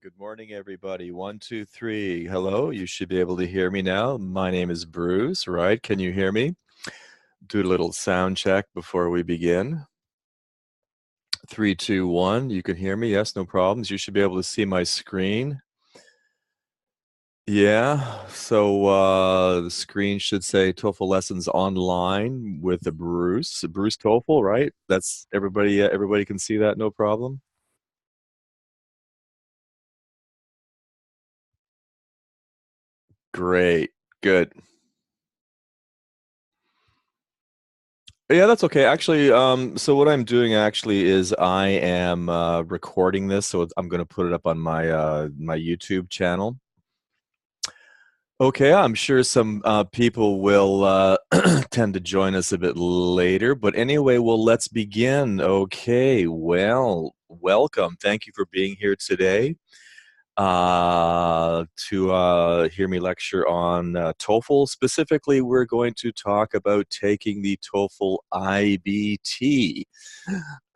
Good morning, everybody. One, two, three. Hello. You should be able to hear me now. My name is Bruce, right? Can you hear me? Do a little sound check before we begin. 3, 2, 1. You can hear me? Yes, no problems. You should be able to see my screen. Yeah. So the screen should say TOEFL lessons online with the Bruce TOEFL, right? That's everybody. Everybody can see that, no problem. Great. Good. Yeah, that's okay. Actually, so what I'm doing actually is I am recording this, so I'm going to put it up on my YouTube channel. Okay, I'm sure some people will tend to join us a bit later, but anyway, well, let's begin. Okay, well, welcome. Thank you for being here today to hear me lecture on TOEFL. Specifically, we're going to talk about taking the TOEFL IBT.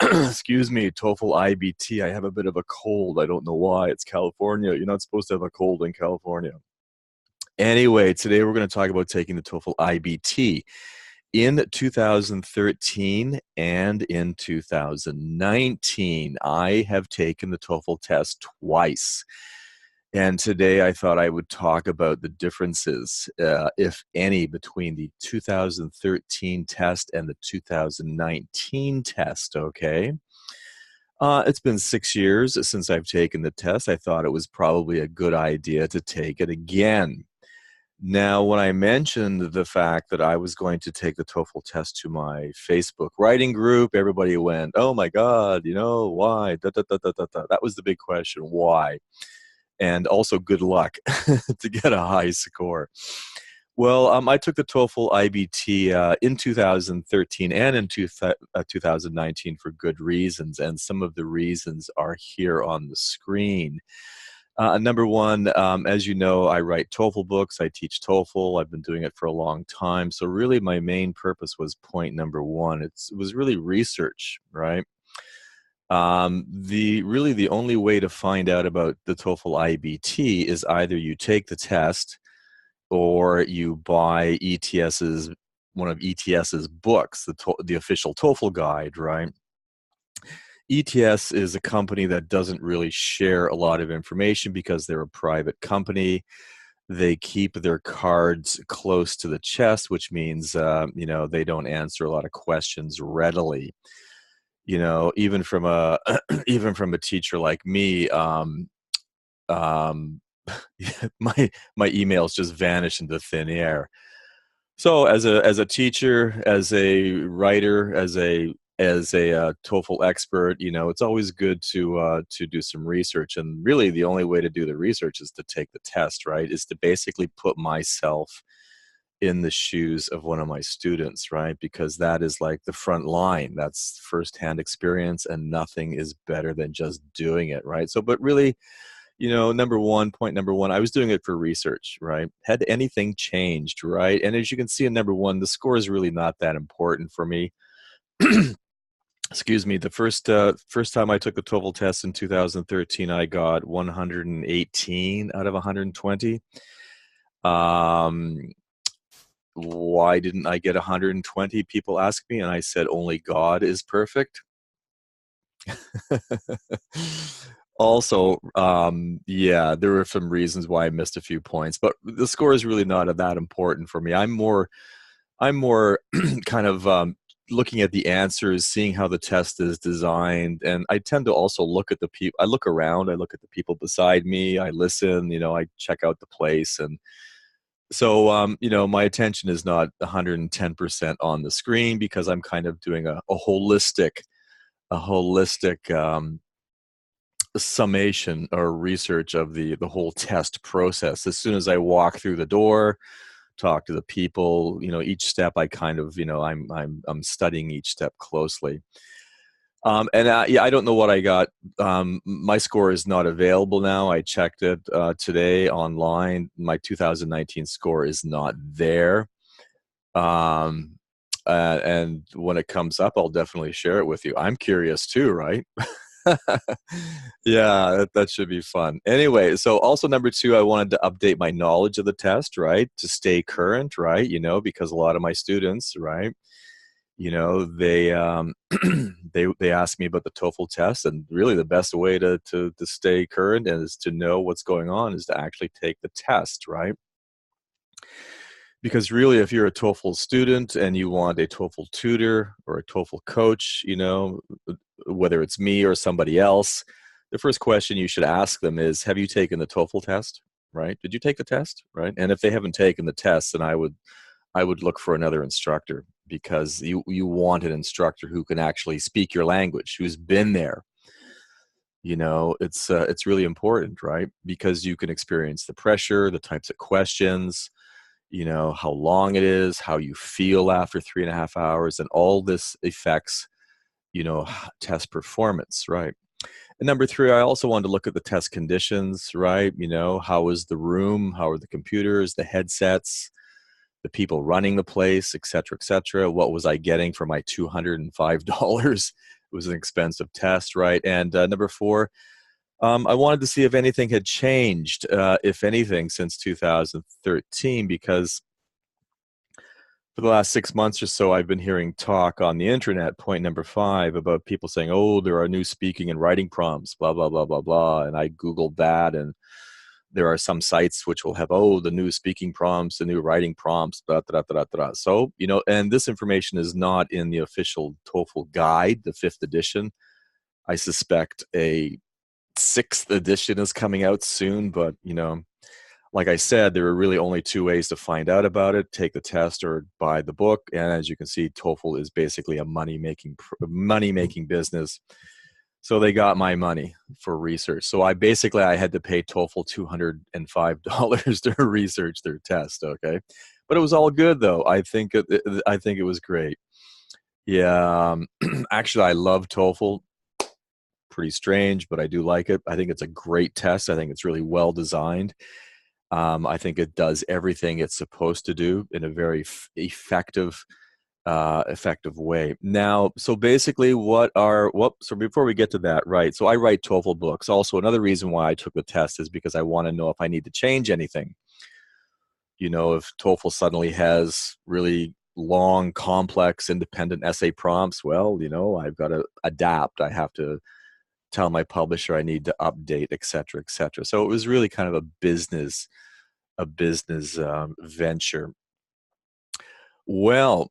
Excuse me, TOEFL IBT. I have a bit of a cold. I don't know why. It's California. You're not supposed to have a cold in California. Anyway, today we're going to talk about taking the TOEFL IBT. In 2013 and in 2019, I have taken the TOEFL test twice. And today I thought I would talk about the differences, if any, between the 2013 test and the 2019 test, okay? It's been 6 years since I've taken the test. I thought it was probably a good idea to take it again. Now, when I mentioned the fact that I was going to take the TOEFL test to my Facebook writing group, everybody went, "Oh my God, why?" Da, da, da, da, da, da. That was the big question, why? And also good luck to get a high score. Well, I took the TOEFL IBT in 2013 and in 2019 for good reasons, and some of the reasons are here on the screen. Number one, as you know, I write TOEFL books. I teach TOEFL. I've been doing it for a long time. So really my main purpose was point number one. It was really research, right? The only way to find out about the TOEFL IBT is either you take the test or you buy one of ETS's books, the official TOEFL guide, right? ETS is a company that doesn't really share a lot of information because they're a private company. They keep their cards close to the chest, which means they don't answer a lot of questions readily. Even from a even from a teacher like me, um, my emails just vanish into thin air. So as a teacher, as a writer, as a TOEFL expert, it's always good to do some research. And really, the only way to do the research is to take the test, right? Is to basically put myself in the shoes of one of my students, right? Because that is like the front line. That's firsthand experience, and nothing is better than just doing it, right? So, but really, point number one, I was doing it for research, right? Had anything changed, right? And as you can see in number one, the score is really not that important for me. Excuse me. The first time I took the TOEFL test in 2013, I got 118 out of 120. Why didn't I get 120? People ask me, and I said, only God is perfect. Also, yeah, there were some reasons why I missed a few points, but the score is really not that important for me. I'm more kind of looking at the answers, seeing how the test is designed, and I tend to also look at the people. I look around, I look at the people beside me, I listen, I check out the place, and so my attention is not 110% on the screen because I'm kind of doing a holistic summation or research of the whole test process. As soon as I walk through the door, talk to the people, each step I kind of, I'm studying each step closely. Yeah, I don't know what I got. My score is not available now. I checked it today online. My 2019 score is not there. And when it comes up, I'll definitely share it with you. I'm curious too, right? Yeah, that should be fun. Anyway, so also number two, I wanted to update my knowledge of the test, right? To stay current, right? Because a lot of my students, right? They they ask me about the TOEFL test, and really the best way to stay current and is to know what's going on is to actually take the test, right? Because really, if you're a TOEFL student and you want a TOEFL tutor or a TOEFL coach, whether it's me or somebody else, the first question you should ask them is, have you taken the TOEFL test? Right? Did you take the test? Right? And if they haven't taken the test, then I would look for another instructor, because you want an instructor who can actually speak your language, who's been there. It's really important, right? Because you can experience the pressure, the types of questions, how long it is, how you feel after 3.5 hours, and all this affects, test performance, right? And number three, I also wanted to look at the test conditions, right? How is the room? How are the computers, the headsets, the people running the place, et cetera, et cetera? What was I getting for my $205? It was an expensive test, right? And number four, I wanted to see if anything had changed, if anything, since 2013, because for the last 6 months or so, I've been hearing talk on the internet, point number five, about people saying, oh, there are new speaking and writing prompts, blah, blah, blah, blah, blah. And I Googled that, and there are some sites which will have, oh, the new speaking prompts, the new writing prompts, da, da, da, da, da. So, and this information is not in the official TOEFL guide, the 5th edition. I suspect a 6th edition is coming out soon, but, like I said, there are really only two ways to find out about it: take the test or buy the book. And as you can see, TOEFL is basically a money-making business. So they got my money for research. So I had to pay TOEFL $205 to research their test. Okay, but it was all good though. I think it was great. Yeah, actually, I love TOEFL. Pretty strange, but I do like it. I think it's a great test. I think it's really well designed. I think it does everything it's supposed to do in a very effective way. Now, so basically, so before we get to that, right? So I write TOEFL books. Also, another reason why I took the test is because I want to know if I need to change anything. If TOEFL suddenly has really long, complex, independent essay prompts, well, I've got to adapt. I have to tell my publisher I need to update, et cetera, et cetera. So it was really kind of a business venture. Well,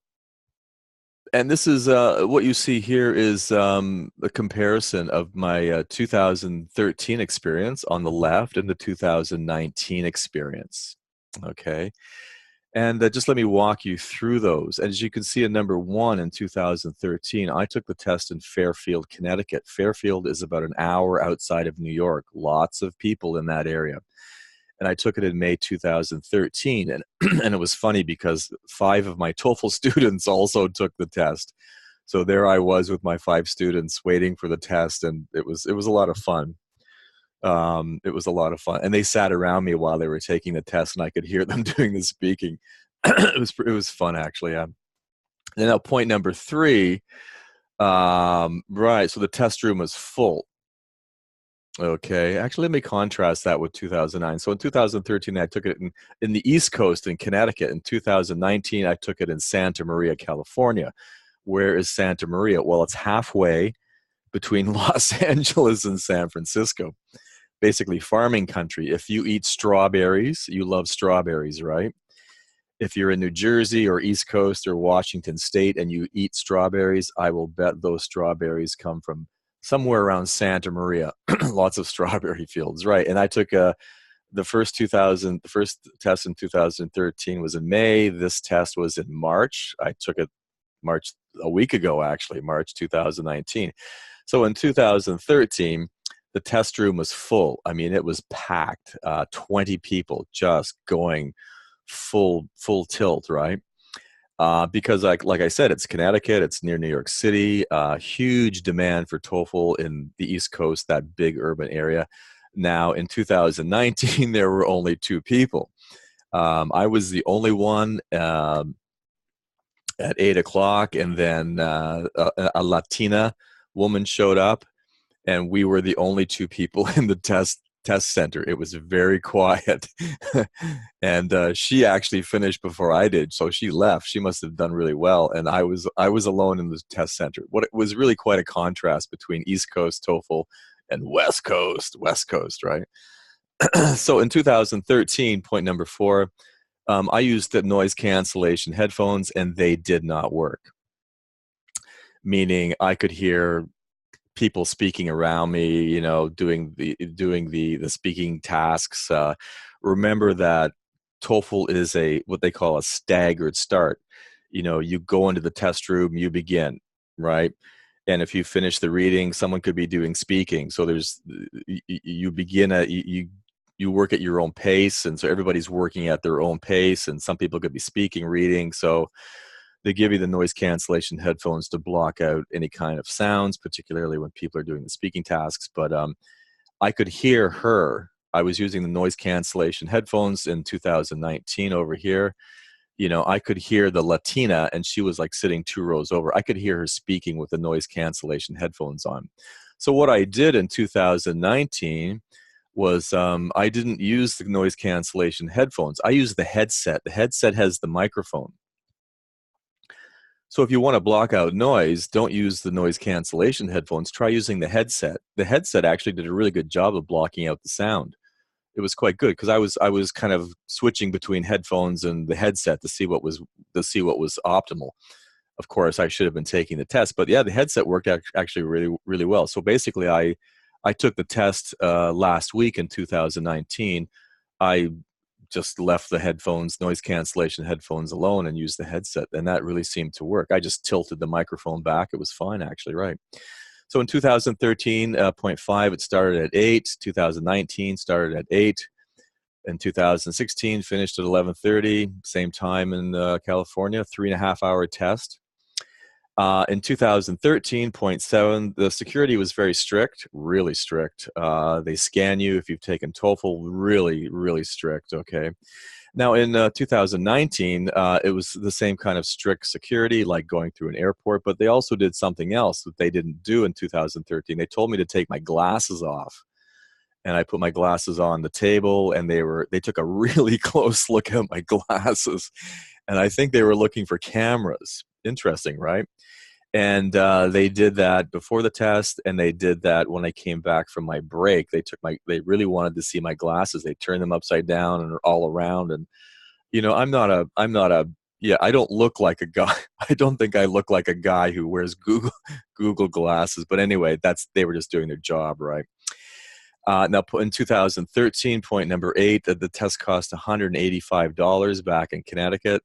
and this is what you see here is a comparison of my 2013 experience on the left and the 2019 experience. Okay. And just let me walk you through those. As you can see in number one, in 2013, I took the test in Fairfield, Connecticut. Fairfield is about an hour outside of New York. Lots of people in that area. And I took it in May 2013. And, and it was funny because 5 of my TOEFL students also took the test. So there I was with my 5 students waiting for the test, and it was a lot of fun. It was a lot of fun, and they sat around me while they were taking the test, and I could hear them doing the speaking. It was fun, actually. And now point number 3, right? So the test room was full. Okay, actually, let me contrast that with 2009. So in 2013, I took it in the East Coast in Connecticut. In 2019, I took it in Santa Maria, California. Where is Santa Maria? Well, it's halfway between Los Angeles and San Francisco. Basically farming country. If you eat strawberries, you love strawberries, right? If you're in New Jersey or East Coast or Washington State and you eat strawberries, I will bet those strawberries come from somewhere around Santa Maria. Lots of strawberry fields, right? And I took the first test in 2013 was in May. This test was in March. I took it March a week ago, actually, March 2019. So in 2013, the test room was full. I mean, it was packed. 20 people just going full tilt, right? Because like I said, it's Connecticut. It's near New York City. Huge demand for TOEFL in the East Coast, that big urban area. Now, in 2019, there were only 2 people. I was the only one at 8 o'clock, and then a Latina woman showed up. and we were the only two people in the test center. It was very quiet. And she actually finished before I did, so she left. She must have done really well, and I was alone in the test center. What it was really quite a contrast between East Coast TOEFL and West Coast, right? So in 2013, point number 4, I used the noise cancellation headphones, and they did not work. Meaning I could hear people speaking around me, doing the speaking tasks. Remember that TOEFL is what they call a staggered start. You go into the test room, you begin, right? And if you finish the reading, someone could be doing speaking. So you begin you work at your own pace, and so everybody's working at their own pace, and some people could be speaking, reading. So they give you the noise cancellation headphones to block out any kind of sounds, particularly when people are doing the speaking tasks. But I could hear her. I was using the noise cancellation headphones in 2019 over here. I could hear the Latina, and she was like sitting 2 rows over. I could hear her speaking with the noise cancellation headphones on. So what I did in 2019 was I didn't use the noise cancellation headphones. I used the headset. The headset has the microphone. So if you want to block out noise, don't use the noise cancellation headphones. Try using the headset. The headset actually did a really good job of blocking out the sound. It was quite good because I was kind of switching between headphones and the headset to see what was optimal. Of course, I should have been taking the test, but yeah, the headset worked actually really, really well. So basically, I took the test last week in 2019. I just left the headphones, noise cancellation headphones alone, and used the headset, and that really seemed to work. I just tilted the microphone back. It was fine, actually, right? So in 2013.5, it started at 8. 2019 started at 8. In 2016, finished at 11:30. Same time in California, 3.5-hour test. In 2013.7, the security was very strict, really strict. They scan you if you've taken TOEFL, really, really strict, okay? Now, in 2019, it was the same kind of strict security, like going through an airport, but they also did something else that they didn't do in 2013. They told me to take my glasses off, and I put my glasses on the table, and they took a really close look at my glasses, and I think they were looking for cameras. Interesting, right? And they did that before the test, and they did that when I came back from my break. They really wanted to see my glasses. They turned them upside down and all around. And I don't look like a guy. I don't think I look like a guy who wears Google glasses. But anyway, they were just doing their job, right? Now, in 2013, point number 8, the test cost $185 back in Connecticut,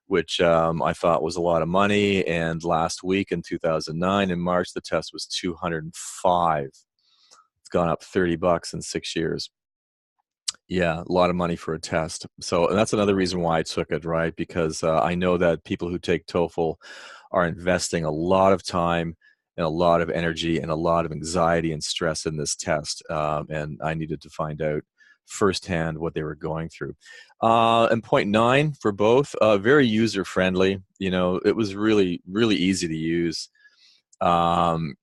which I thought was a lot of money. And last week in 2009, in March, the test was $205. It's gone up $30 in 6 years. Yeah, a lot of money for a test. So and that's another reason why I took it, right? Because I know that people who take TOEFL are investing a lot of time and a lot of energy and a lot of anxiety and stress in this test. And I needed to find out firsthand what they were going through. And point 9 for both, very user friendly. It was really, really easy to use. And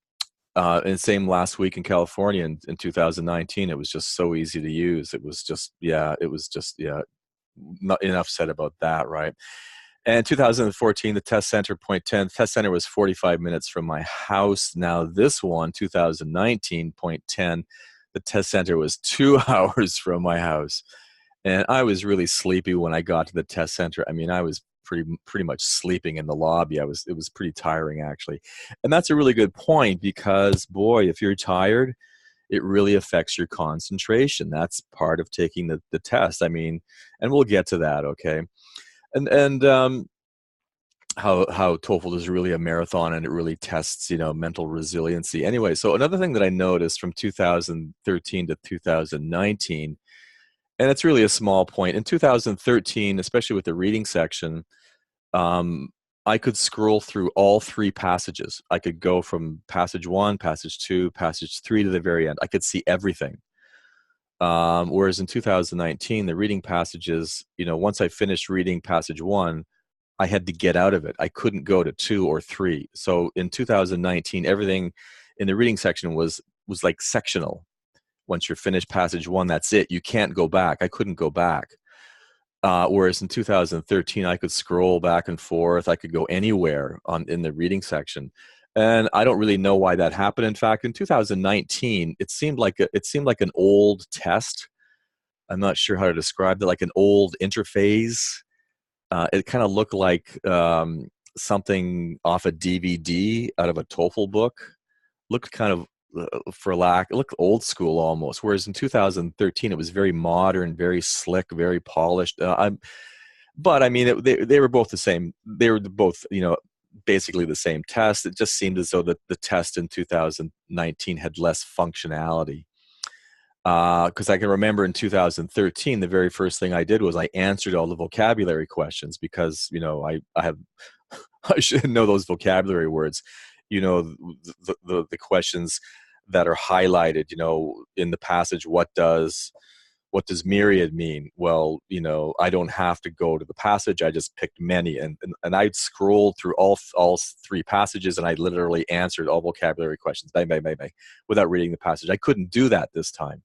same last week in California in 2019, it was just so easy to use. It was just, not enough said about that, right? And 2014, the test center, point 10, test center was 45 minutes from my house. Now this one, 2019, point 10, the test center was 2 hours from my house. And I was really sleepy when I got to the test center. I mean, I was pretty much sleeping in the lobby. It was pretty tiring, actually. And that's a really good point because, boy, if you're tired, it really affects your concentration. That's part of taking the test. I mean, and we'll get to that, okay? And how TOEFL is really a marathon, and it really tests, mental resiliency. Anyway, so another thing that I noticed from 2013 to 2019, and it's really a small point. In 2013, especially with the reading section, I could scroll through all 3 passages. I could go from passage 1, passage 2, passage 3 to the very end. I could see everything. Whereas in 2019, the reading passages, once I finished reading passage 1, I had to get out of it. I couldn't go to 2 or 3. So in 2019, everything in the reading section was was like sectional. Once you're finished passage one, that's it. You can't go back. I couldn't go back. Whereas in 2013, I could scroll back and forth. I could go anywhere in the reading section. And I don't really know why that happened. In fact, in 2019, it seemed like an old test. I'm not sure how to describe it, like an old interface. It kind of looked like something off a DVD out of a TOEFL book. Looked kind of, it looked old school almost. Whereas in 2013, it was very modern, very slick, very polished. But I mean, they were both the same. They were both, basically the same test. It just seemed as though the test in 2019 had less functionality. Because I can remember in 2013, the very first thing I did was I answered all the vocabulary questions because, I have, I should know those vocabulary words, the questions that are highlighted, in the passage. What does myriad mean? Well, I don't have to go to the passage. I just picked many, and I'd scrolled through all three passages, and I literally answered all vocabulary questions, bang, bang, bang, bang, without reading the passage. I couldn't do that this time,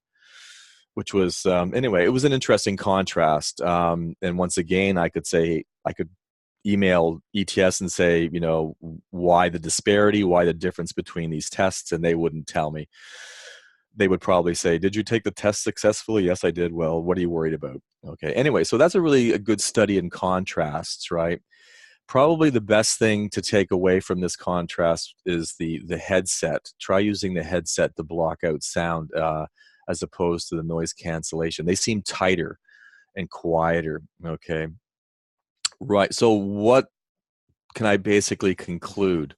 which was, anyway, it was an interesting contrast. And once again, I could email ETS and say, why the disparity, why the difference between these tests, and they wouldn't tell me. They would probably say, did you take the test successfully? Yes, I did. Well, what are you worried about? Okay. Anyway, so that's a good study in contrasts, right? Probably the best thing to take away from this contrast is the headset. Try using the headset to block out sound as opposed to the noise cancellation. They seem tighter and quieter, okay? Right. So what can I basically conclude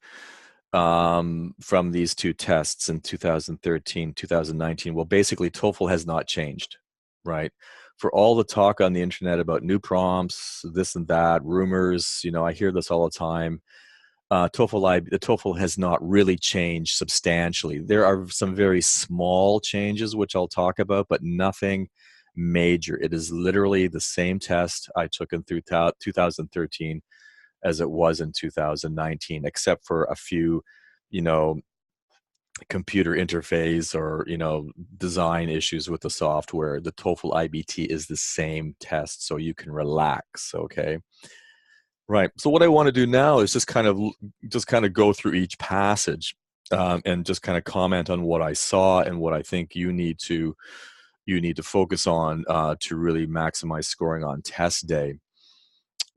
from these two tests in 2013, 2019? Well, basically, TOEFL has not changed, right? For all the talk on the internet about new prompts, this and that, rumors, I hear this all the time. The TOEFL has not really changed substantially. There are some very small changes, which I'll talk about, but nothing major. It is literally the same test I took in 2013 as it was in 2019, except for a few, computer interface or, design issues with the software. The TOEFL IBT is the same test, so you can relax, okay? Right. So what I want to do now is just kind of go through each passage and just kind of comment on what I saw and what I think you need to focus on to really maximize scoring on test day.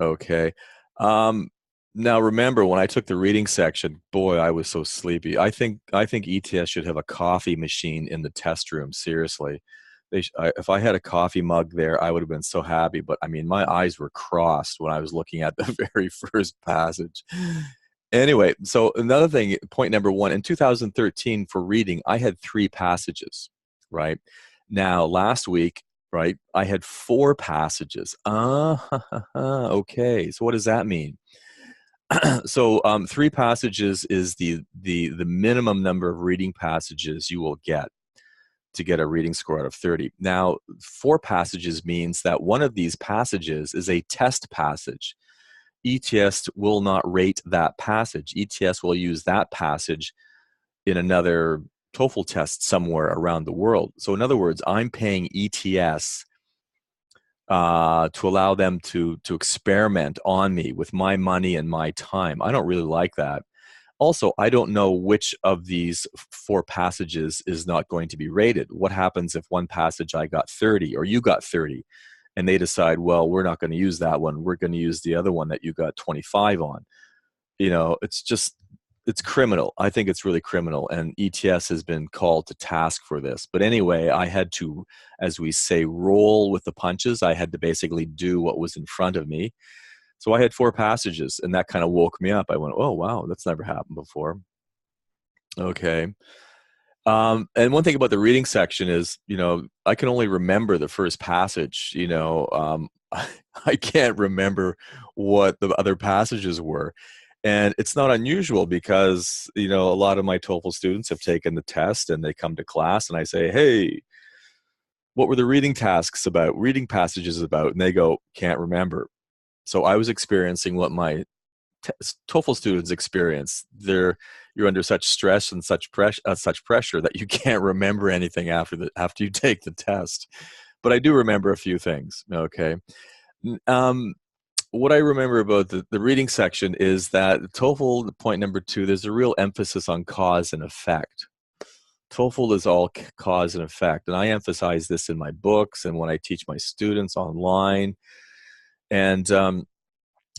Okay. Now remember, when I took the reading section, boy, I was so sleepy. I think ETS should have a coffee machine in the test room. Seriously, if I had a coffee mug there, I would have been so happy. But I mean, my eyes were crossed when I was looking at the very first passage. Anyway, so another thing, point number one, in 2013 for reading, I had 3 passages, right? Now, last week, right, I had 4 passages. Okay. So what does that mean? So 3 passages is the minimum number of reading passages you will get to get a reading score out of 30. Now, 4 passages means that one of these passages is a test passage. ETS will not rate that passage. ETS will use that passage in another TOEFL test somewhere around the world. So in other words, I'm paying ETS to allow them to experiment on me with my money and my time. I don't really like that. Also, I don't know which of these 4 passages is not going to be rated. What happens if one passage I got 30 or you got 30 and they decide, well, we're not going to use that one. We're going to use the other one that you got 25 on. It's criminal. I think it's really criminal, and ETS has been called to task for this. But anyway, I had to, as we say, roll with the punches. I had to basically do what was in front of me. So I had 4 passages, and that kind of woke me up. I went, oh, wow, that's never happened before. Okay. And one thing about the reading section is, I can only remember the first passage. I can't remember what the other passages were. And it's not unusual because, a lot of my TOEFL students have taken the test and they come to class and I say, hey, what were the reading tasks about, reading passages about? And they go, can't remember. So I was experiencing what my TOEFL students experience. You're under such stress and such pressure that you can't remember anything after you take the test. But I do remember a few things. Okay. What I remember about the reading section is that TOEFL, point number 2, there's a real emphasis on cause and effect. TOEFL is all cause and effect, and I emphasize this in my books and when I teach my students online. And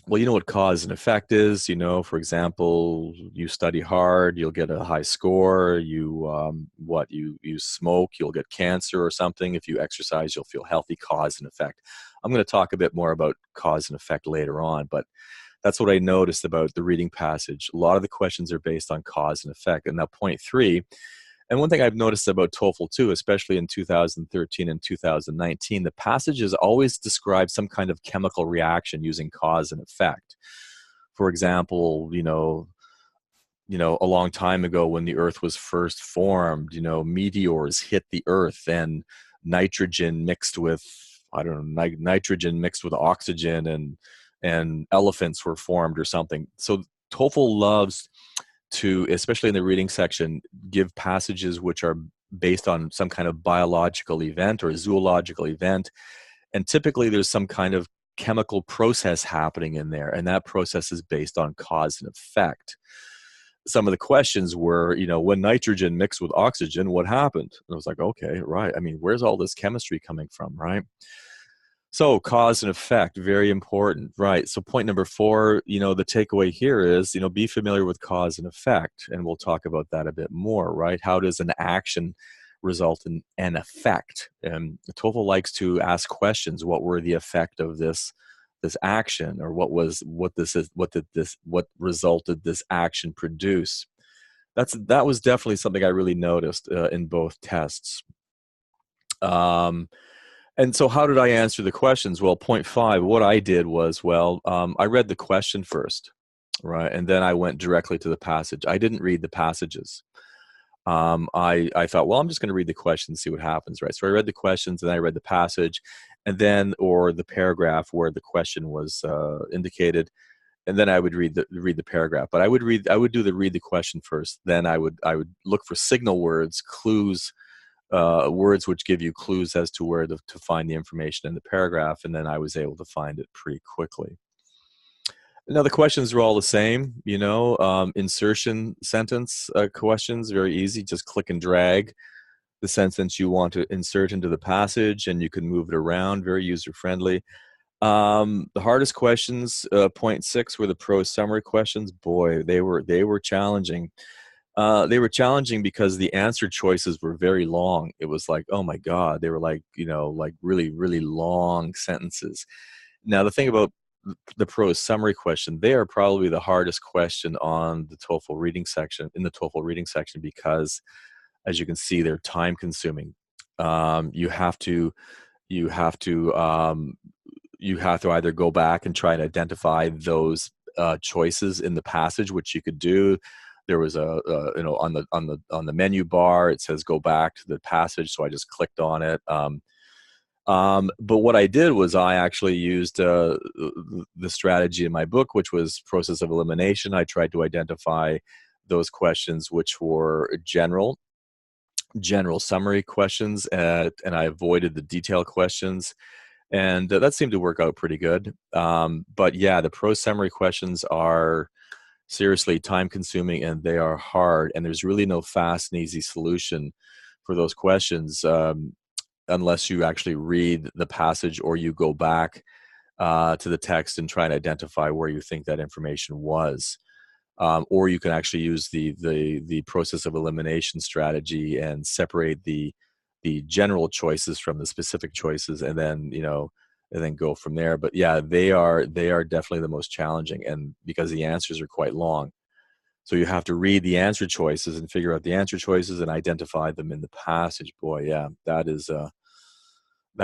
well, you know what cause and effect is. For example, you study hard, you'll get a high score. You smoke, you'll get cancer or something. If you exercise, you'll feel healthy. Cause and effect. I'm going to talk a bit more about cause and effect later on, but that's what I noticed about the reading passage. A lot of the questions are based on cause and effect. And now point 3, and one thing I've noticed about TOEFL too, especially in 2013 and 2019, the passages always describe some kind of chemical reaction using cause and effect. For example, a long time ago when the Earth was first formed, meteors hit the Earth and nitrogen mixed with, nitrogen mixed with oxygen and elephants were formed or something. So TOEFL loves to, especially in the reading section, give passages which are based on some kind of biological event or zoological event. And typically there's some kind of chemical process happening in there, and that process is based on cause and effect. Some of the questions were, when nitrogen mixed with oxygen, what happened? And I was like, okay, right. I mean, where's all this chemistry coming from, right? So cause and effect, very important, right? So point number 4, the takeaway here is, be familiar with cause and effect, and we'll talk about that a bit more, right? How does an action result in an effect? And TOEFL likes to ask questions. What were the effect of this action, or what resulted this action produce? That was definitely something I really noticed in both tests. And so how did I answer the questions? Well, point 5, what I did was, I read the question first, right? And then I went directly to the passage. I didn't read the passages. I thought, well, I'm just going to read the questions, see what happens, right? So I read the questions, and I read the passage, and then, or the paragraph where the question was indicated, and then I would read the paragraph. But I would do the question first. Then I would look for signal words, clues, words which give you clues as to where to find the information in the paragraph, and then I was able to find it pretty quickly. Now the questions are all the same, insertion sentence questions, very easy. Just click and drag the sentence you want to insert into the passage, and you can move it around, very user-friendly. The hardest questions, point 6, were the ProSummary questions. Boy, they were challenging. They were challenging because the answer choices were very long. It was like, oh my God, they were like really, really long sentences. Now, the thing about the ProSummary question, they are probably the hardest question on the TOEFL reading section, because, as you can see, they're time consuming. You have to either go back and try and identify those choices in the passage, which you could do. There was on the menu bar, it says go back to the passage, so I just clicked on it. But what I did was I actually used the strategy in my book, which was process of elimination. I tried to identify those questions which were general summary questions, and I avoided the detailed questions. And that seemed to work out pretty good. But yeah, the ProSummary questions are seriously time consuming, and they are hard, and there's really no fast and easy solution for those questions unless you actually read the passage, or you go back to the text and try and identify where you think that information was. Or you can actually use the process of elimination strategy and separate the general choices from the specific choices, and then go from there. But yeah, they are definitely the most challenging, and because the answers are quite long, so you have to read the answer choices and figure out the answer choices and identify them in the passage. Boy, yeah, that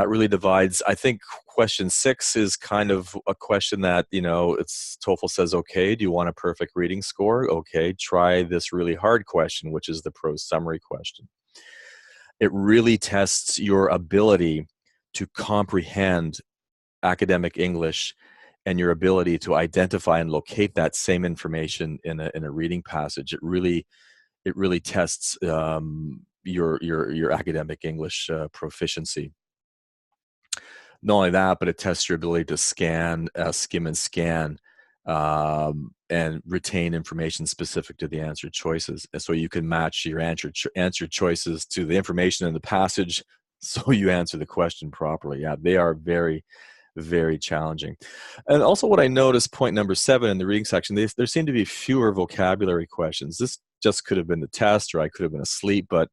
really divides. I think question 6 is kind of a question that, it's TOEFL says, okay, do you want a perfect reading score? Okay, try this really hard question, which is the ProSummary question. It really tests your ability to comprehend academic English and your ability to identify and locate that same information in a reading passage. It really tests your academic English proficiency. Not only that, but it tests your ability to scan, skim and scan, and retain information specific to the answer choices. And so you can match your answer choices to the information in the passage so you answer the question properly. Yeah, they are very, very challenging. And also what I noticed, point number 7 in the reading section, there seem to be fewer vocabulary questions. This just could have been the test, or I could have been asleep, but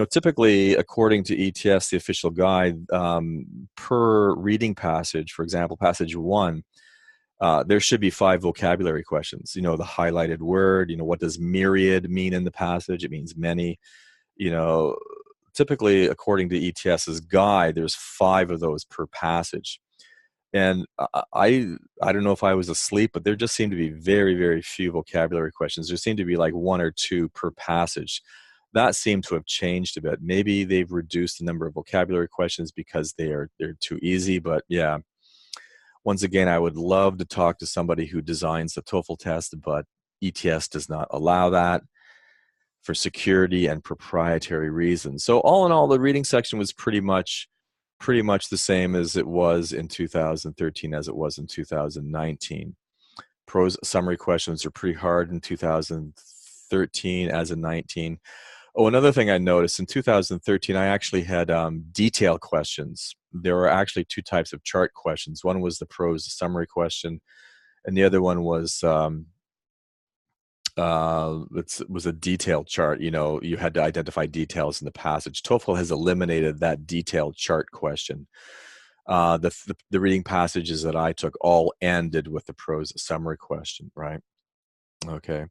typically, according to ETS, the official guide, per reading passage, for example, passage 1, there should be 5 vocabulary questions. The highlighted word, what does myriad mean in the passage? It means many. Typically, according to ETS's guide, there's 5 of those per passage. And I don't know if I was asleep, but there just seemed to be very, very few vocabulary questions. There seemed to be like 1 or 2 per passage. That seemed to have changed a bit. Maybe they've reduced the number of vocabulary questions because they're too easy. But yeah, once again, I would love to talk to somebody who designs the TOEFL test, but ETS does not allow that for security and proprietary reasons. So all in all, the reading section was pretty much the same as it was in 2013 as it was in 2019. Prose summary questions are pretty hard in 2013 as in 19. Oh, another thing I noticed in 2013, I actually had detail questions. There were actually 2 types of chart questions. One was the prose summary question, and the other one was it was a detailed chart. You had to identify details in the passage. TOEFL has eliminated that detailed chart question. The reading passages that I took all ended with the prose summary question, right? Okay.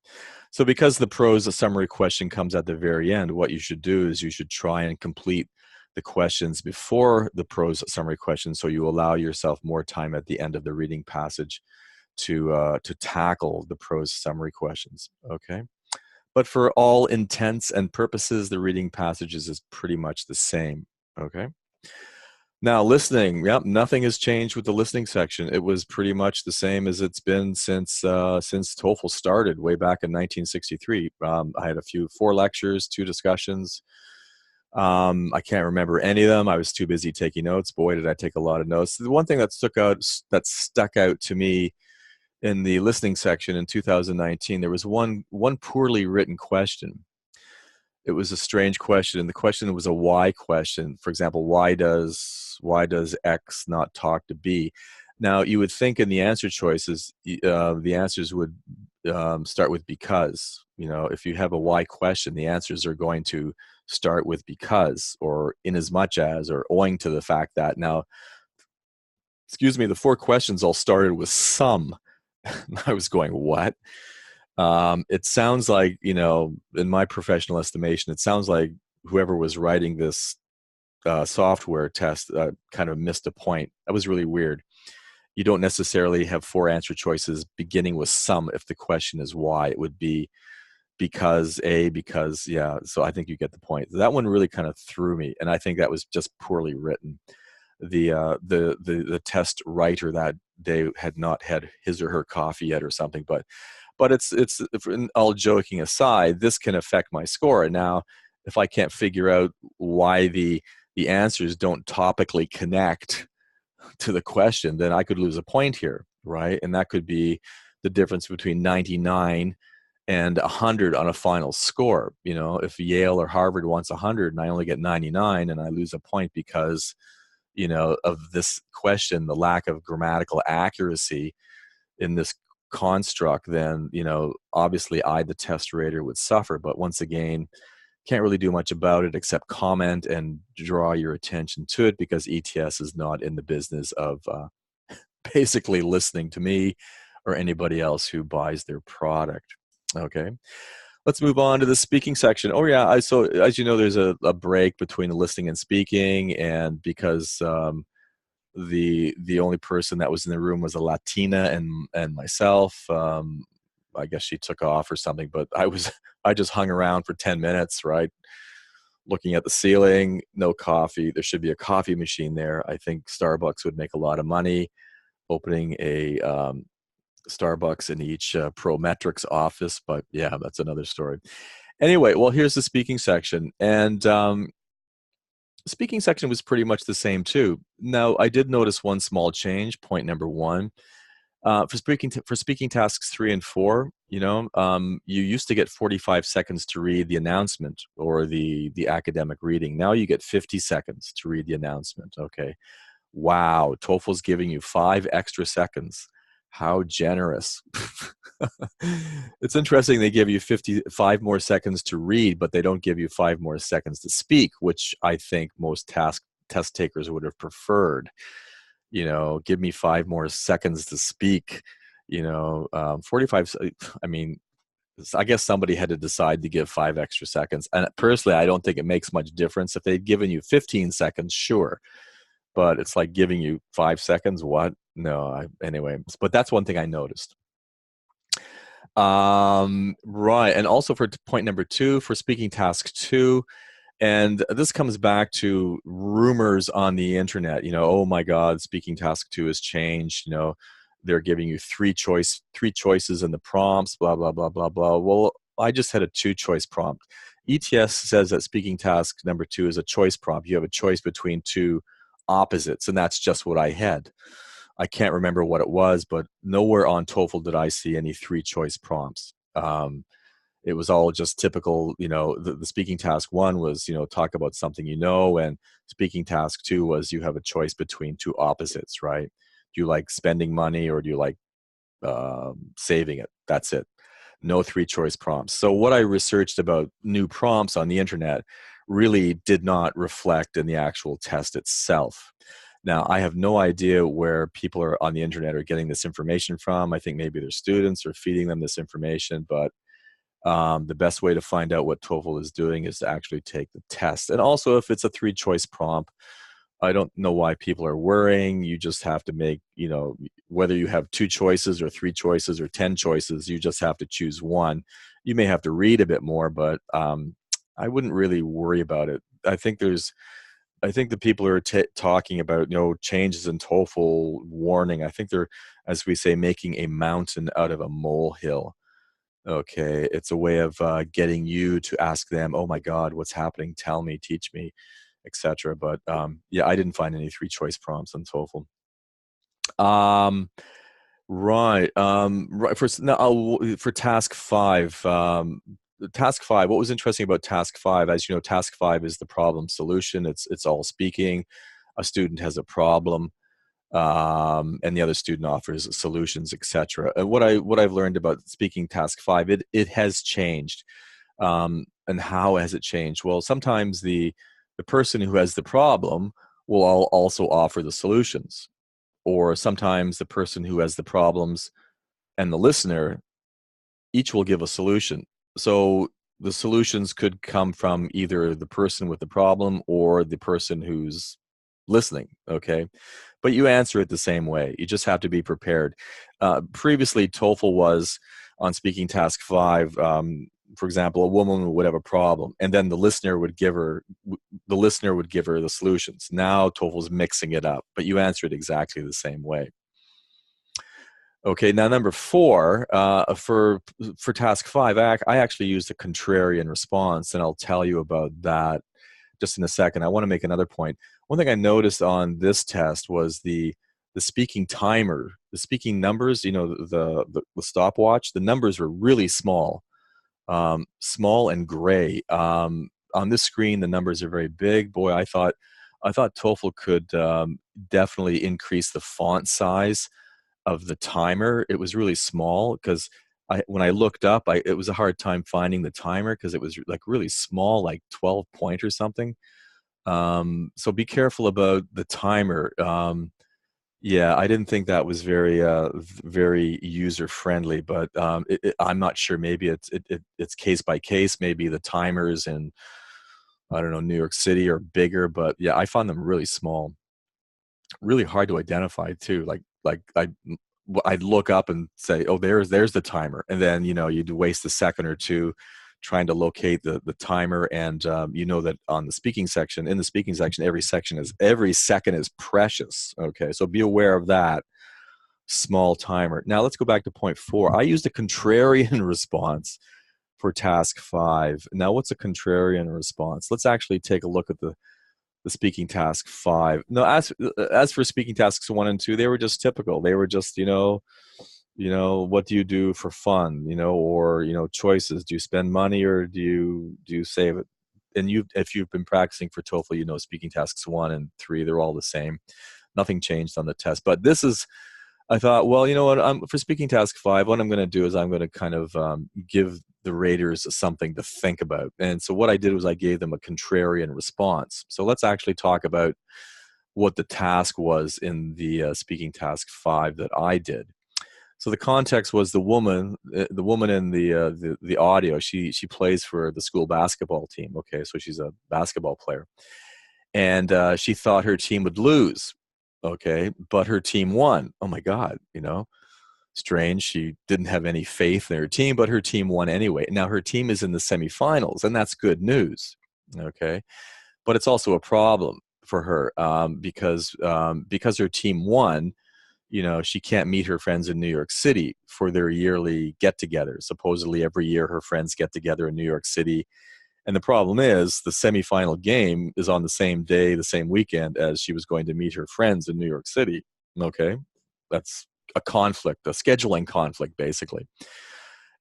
So because the prose summary question comes at the very end, what you should do is you should try and complete the questions before the prose summary question, so you allow yourself more time at the end of the reading passage to tackle the prose summary questions. Okay. But for all intents and purposes, the reading passages is pretty much the same. Okay. Now, listening, yep, nothing has changed with the listening section. It was pretty much the same as it's been since TOEFL started way back in 1963. I had 4 lectures, 2 discussions. I can't remember any of them. I was too busy taking notes. Boy, did I take a lot of notes. The one thing that stuck out to me in the listening section in 2019, there was one poorly written question. It was a strange question, and the question was a why question. For example, why does X not talk to B? Now, you would think in the answer choices, the answers would start with because. If you have a why question, the answers are going to start with because, or in as much as, or owing to the fact that. Now, excuse me, the 4 questions all started with some. I was going, what? It sounds like, in my professional estimation, it sounds like whoever was writing this software test kind of missed a point. That was really weird. You don't necessarily have 4 answer choices beginning with some if the question is why. It would be because yeah. So I think you get the point. That one really kind of threw me, and I think that was just poorly written. The test writer that day had not had his or her coffee yet or something, but it's all joking aside, this can affect my score. And now, if I can't figure out why the answers don't topically connect to the question, then I could lose a point here, right? And that could be the difference between 99 and 100 on a final score. If Yale or Harvard wants 100 and I only get 99, and I lose a point because of this question, the lack of grammatical accuracy in this construct, then obviously the test rater would suffer. But once again, can't really do much about it except comment and draw your attention to it, because ETS is not in the business of basically listening to me or anybody else who buys their product. Okay, let's move on to the speaking section. Oh yeah, so as you know, there's a break between the listening and speaking, and because the only person that was in the room was a Latina and myself. I guess she took off or something, but I just hung around for 10 minutes, right? Looking at the ceiling, no coffee. There should be a coffee machine there. I think Starbucks would make a lot of money opening a Starbucks in each Prometrics office, but yeah, that's another story. Anyway, well, here's the speaking section, and speaking section was pretty much the same too. Now, I did notice one small change. Point number one, for speaking tasks 3 and 4, you used to get 45 seconds to read the announcement or the academic reading. Now you get 50 seconds to read the announcement. Okay, wow, TOEFL's giving you 5 extra seconds. How generous. It's interesting they give you 55 more seconds to read, but they don't give you 5 more seconds to speak, which I think most test takers would have preferred. Give me 5 more seconds to speak. 45, I mean, I guess somebody had to decide to give 5 extra seconds. And personally, I don't think it makes much difference. If they'd given you 15 seconds, sure. But it's like giving you 5 seconds. What? No. Anyway, but that's one thing I noticed. Right. And also for point number 2, for speaking task 2, and this comes back to rumors on the internet, oh my God, speaking task 2 has changed. They're giving you three choices in the prompts, blah, blah, blah, blah, blah. Well, I just had a 2-choice prompt. ETS says that speaking task number 2 is a choice prompt. You have a choice between 2 opposites, and that's just what I had. I can't remember what it was, but nowhere on TOEFL did I see any 3-choice prompts. It was all just typical, the speaking task 1 was, talk about something and speaking task 2 was you have a choice between 2 opposites, right? Do you like spending money or do you like saving it? That's it. No 3-choice prompts. So what I researched about new prompts on the internet really did not reflect in the actual test itself. Now, I have no idea where people are on the internet are getting this information from. I think maybe their students are feeding them this information, but the best way to find out what TOEFL is doing is to actually take the test. And also, if it's a 3-choice prompt, I don't know why people are worrying. You just have to make, whether you have 2 choices or 3 choices or 10 choices, you just have to choose one. You may have to read a bit more, but I wouldn't really worry about it. I think the people who are talking about, changes in TOEFL warning, I think they're, as we say, making a mountain out of a molehill. Okay, it's a way of getting you to ask them, oh my God, what's happening? Tell me, teach me, etc. But yeah, I didn't find any 3-choice prompts on TOEFL. Right. Right. For task 5, task 5. What was interesting about task 5? As you know, task 5 is the problem solution. It's all speaking. A student has a problem. And the other student offers solutions, etc. And what I've learned about speaking task 5, it has changed. And how has it changed? Well, sometimes the person who has the problem will also offer the solutions, or sometimes the person who has the problems and the listener each will give a solution. So the solutions could come from either the person with the problem or the person who's listening, okay? But you answer it the same way. You just have to be prepared. Previously, TOEFL was on speaking task 5. For example, a woman would have a problem, and then the listener would give her the solutions. Now TOEFL's mixing it up, but you answer it exactly the same way. Okay, now number 4, for task 5, I actually used a contrarian response, and I'll tell you about that just in a second. I want to make another point. One thing I noticed on this test was the speaking timer, the speaking numbers, the stopwatch, the numbers were really small, small and gray. On this screen, the numbers are very big. Boy, I thought TOEFL could definitely increase the font size of the timer. It was really small because when I looked up, it was a hard time finding the timer because it was like really small, like 12 point or something. So be careful about the timer. Yeah, I didn't think that was very user friendly, but I'm not sure. Maybe it's case by case. Maybe the timers in, I don't know, New York City are bigger, but yeah, I found them really small, really hard to identify too. Like I'd look up and say, oh, there's the timer, and then you'd waste a second or two trying to locate the timer, and that in the speaking section, every second is precious. Okay, so be aware of that. small timer. Now let's go back to point 4. I used a contrarian response for task 5. Now what's a contrarian response? Let's actually take a look at the speaking task 5. No, as for speaking tasks 1 and 2, they were just typical. They were just, what do you do for fun, or choices. Do you spend money or do you save it? And if you've been practicing for TOEFL, speaking tasks 1 and 3, they're all the same. Nothing changed on the test. But this is, I thought, well, you know what? For speaking task 5, what I'm going to do is I'm going to kind of give the raters something to think about. And so what I did was I gave them a contrarian response. So let's actually talk about what the task was in the speaking task 5 that I did. So the context was the woman in the audio. She plays for the school basketball team. Okay, so she's a basketball player, and she thought her team would lose. Okay, but her team won. Oh my God, strange. She didn't have any faith in her team, but her team won anyway. Now her team is in the semifinals, and that's good news. Okay, but it's also a problem for her because her team won. She can't meet her friends in New York City for their yearly get-together. Supposedly every year her friends get together in New York City. And the problem is the semifinal game is on the same day, the same weekend as she was going to meet her friends in New York City. Okay? That's a conflict, a scheduling conflict, basically.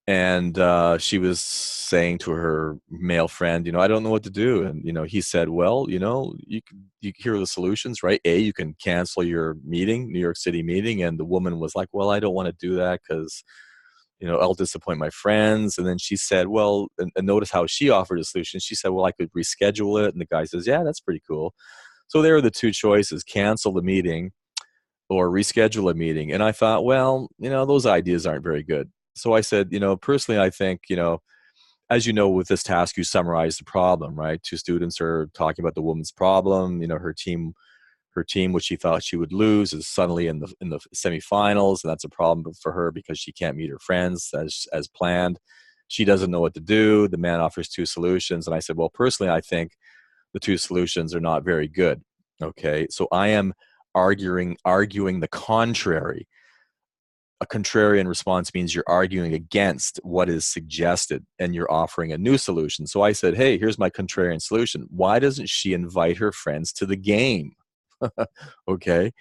And she was saying to her male friend, I don't know what to do. And, he said, well, you hear the solutions, right? A, you can cancel your meeting, New York City meeting. And the woman was like, well, I don't want to do that because, I'll disappoint my friends. And then she said, well, and notice how she offered a solution. She said, well, I could reschedule it. And the guy says, yeah, that's pretty cool. So there are the two choices: cancel the meeting or reschedule a meeting. And I thought, well, those ideas aren't very good. So I said, personally, I think, as you know, with this task, you summarize the problem, right? Two students are talking about the woman's problem. Her team, which she thought she would lose, is suddenly in the semifinals, and that's a problem for her because she can't meet her friends as planned. She doesn't know what to do. The man offers two solutions, and I said, well, personally, I think the two solutions are not very good. Okay, so I am arguing the contrary. A contrarian response means you're arguing against what is suggested and you're offering a new solution. So I said, hey, here's my contrarian solution. Why doesn't she invite her friends to the game? Okay,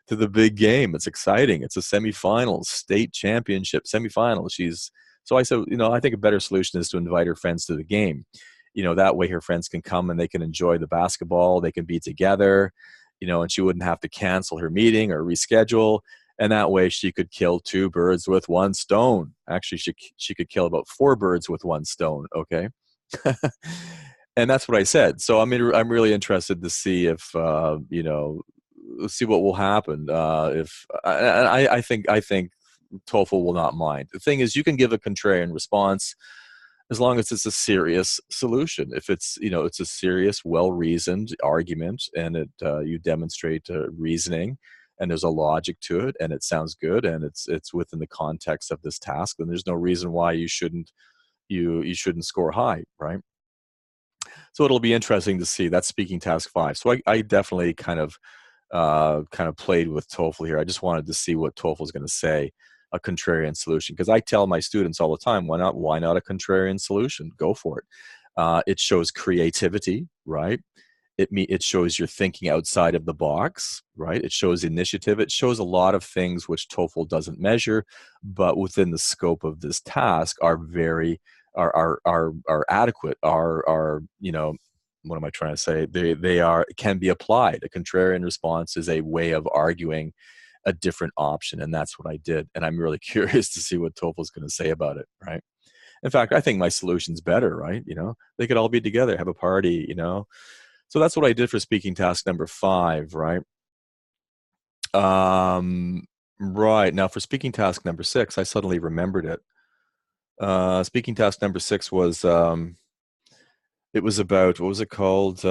to the big game. It's exciting. It's a semifinals, state championship semifinals. So I said, I think a better solution is to invite her friends to the game. That way her friends can come and they can enjoy the basketball. They can be together, and she wouldn't have to cancel her meeting or reschedule. And that way she could kill two birds with one stone. Actually, she could kill about 4 birds with one stone. Okay. And that's what I said. So I'm really interested to see if, see what will happen. If I think TOEFL will not mind. The thing is, you can give a contrarian response as long as it's a serious solution. If it's, it's a serious, well-reasoned argument, and you demonstrate reasoning, and there's a logic to it, and it sounds good, and it's within the context of this task, then there's no reason why you shouldn't score high, right? So it'll be interesting to see. That's speaking task 5. So I definitely kind of played with TOEFL here. I just wanted to see what TOEFL is going to say, a contrarian solution, because I tell my students all the time, why not a contrarian solution? Go for it. It shows creativity, right? It shows you're thinking outside of the box, right? It shows initiative. It shows a lot of things which TOEFL doesn't measure, but within the scope of this task are very are adequate. Are what am I trying to say? They can be applied. A contrarian response is a way of arguing a different option, and that's what I did. And I'm really curious to see what TOEFL is going to say about it, right? In fact, I think my solution's better, right? They could all be together, have a party, So that's what I did for speaking task number 5, right? Right. Now for speaking task number 6, I suddenly remembered it. Speaking task number 6 was, it was about, what was it called?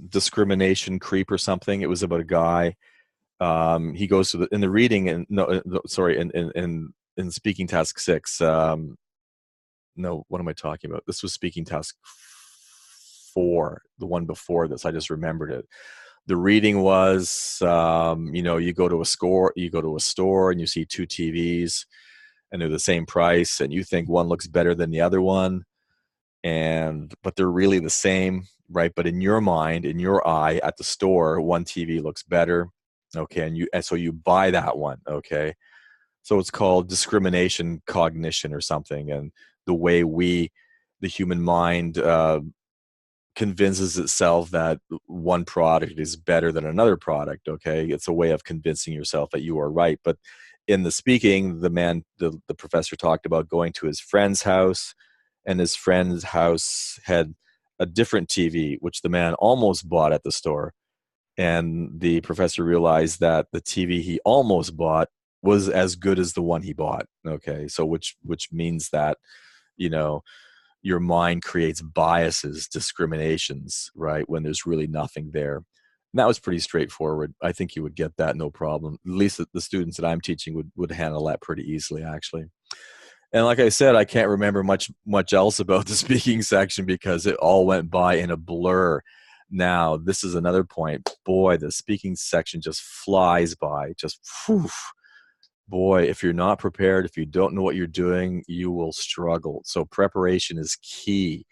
Discrimination creep or something. It was about a guy. He goes to in the reading, and sorry, in speaking task 6. No, what am I talking about? This was speaking task 4, the one before this. I just remembered it. The reading was, you go to a store and you see two TVs and they're the same price and you think one looks better than the other one, but they're really the same, right? But in your mind, in your eye, at the store, one TV looks better, okay, and so you buy that one, okay. So it's called discrimination, cognition, or something, and the way the human mind, convinces itself that one product is better than another product, okay. It's a way of convincing yourself that you are right. But in the speaking, the professor talked about going to his friend's house, and his friend's house had a different TV, which the man almost bought at the store. And the professor realized that the TV he almost bought was as good as the one he bought. Okay, so which means that, you know, your mind creates biases, discriminations, right, when there's really nothing there. And that was pretty straightforward. I think you would get that no problem. At least the students that I'm teaching would handle that pretty easily, actually. And like I said, I can't remember much else about the speaking section because it all went by in a blur. Now, this is another point. Boy, the speaking section just flies by. Just, whew. Boy, if you're not prepared, if you don't know what you're doing, you will struggle. So preparation is key.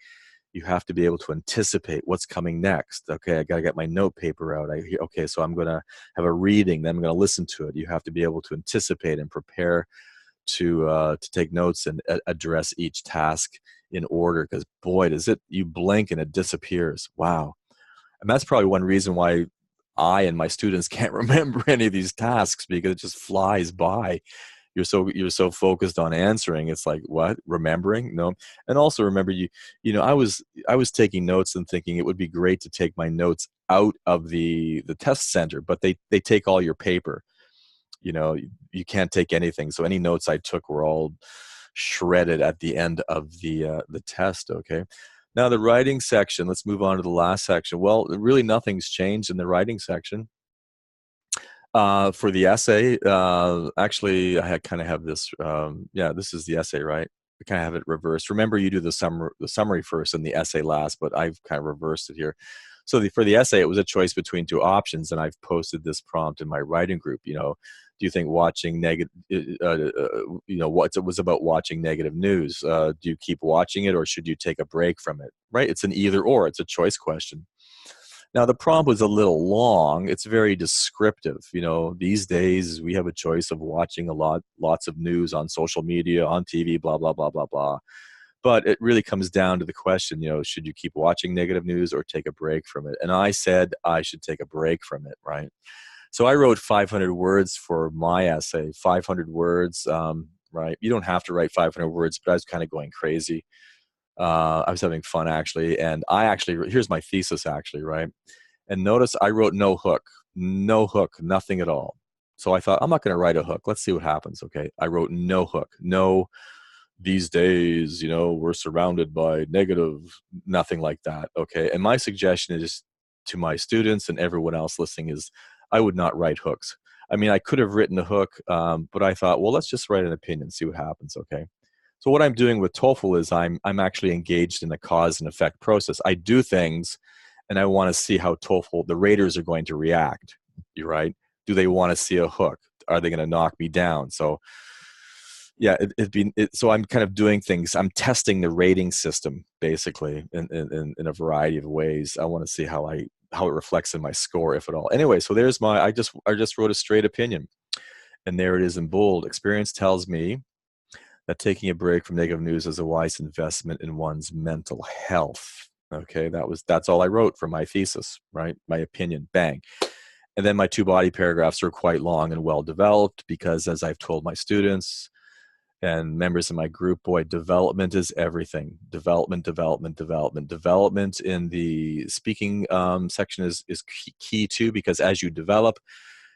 You have to be able to anticipate what's coming next. Okay, I got to get my note paper out. Okay, so I'm going to have a reading, then I'm going to listen to it. You have to be able to anticipate and prepare to take notes and address each task in order, because boy, does it, you blink and it disappears. Wow. And that's probably one reason why I and my students can't remember any of these tasks, because it just flies by. You're so focused on answering. It's like, what, remembering? No. And also remember, I was taking notes and thinking it would be great to take my notes out of the test center, but they take all your paper. You can't take anything. So any notes I took were all shredded at the end of the test. Okay. Now the writing section, let's move on to the last section. Well, really nothing's changed in the writing section. For the essay, actually, I kind of have this. This is the essay, right? I kind of have it reversed. Remember, you do the summary first and the essay last, but I've kind of reversed it here. So for the essay, it was a choice between two options, and I've posted this prompt in my writing group. Do you think watching negative, what it was about watching negative news? Do you keep watching it, or should you take a break from it? Right? It's an either or. It's a choice question. Now, the prompt was a little long. It's very descriptive. These days we have a choice of watching lots of news on social media, on TV, blah, blah, blah, blah, blah. But it really comes down to the question, should you keep watching negative news or take a break from it? And I said I should take a break from it, right? So I wrote 500 words for my essay, 500 words, right? You don't have to write 500 words, but I was kind of going crazy. I was having fun, actually. And here's my thesis, actually, right? And notice I wrote no hook, nothing at all. So I thought, I'm not going to write a hook. Let's see what happens. Okay. I wrote no hook, no, these days, we're surrounded by negative, nothing like that. Okay. And my suggestion is to my students and everyone else listening is I would not write hooks. I mean, I could have written a hook, but I thought, well, let's just write an opinion, see what happens. Okay. So what I'm doing with TOEFL is I'm actually engaged in a cause and effect process. I do things and I want to see how the raters are going to react. You're right. Do they want to see a hook? Are they going to knock me down? So yeah, so I'm kind of doing things. I'm testing the rating system basically in a variety of ways. I want to see how it reflects in my score, if at all. Anyway, so there's I just wrote a straight opinion, and there it is in bold. Experience tells me that taking a break from negative news is a wise investment in one's mental health. Okay, that's all I wrote for my thesis, right? My opinion, bang. And then my two body paragraphs are quite long and well developed because, as I've told my students and members of my group, boy, development is everything. Development in the speaking section is key too, because as you develop,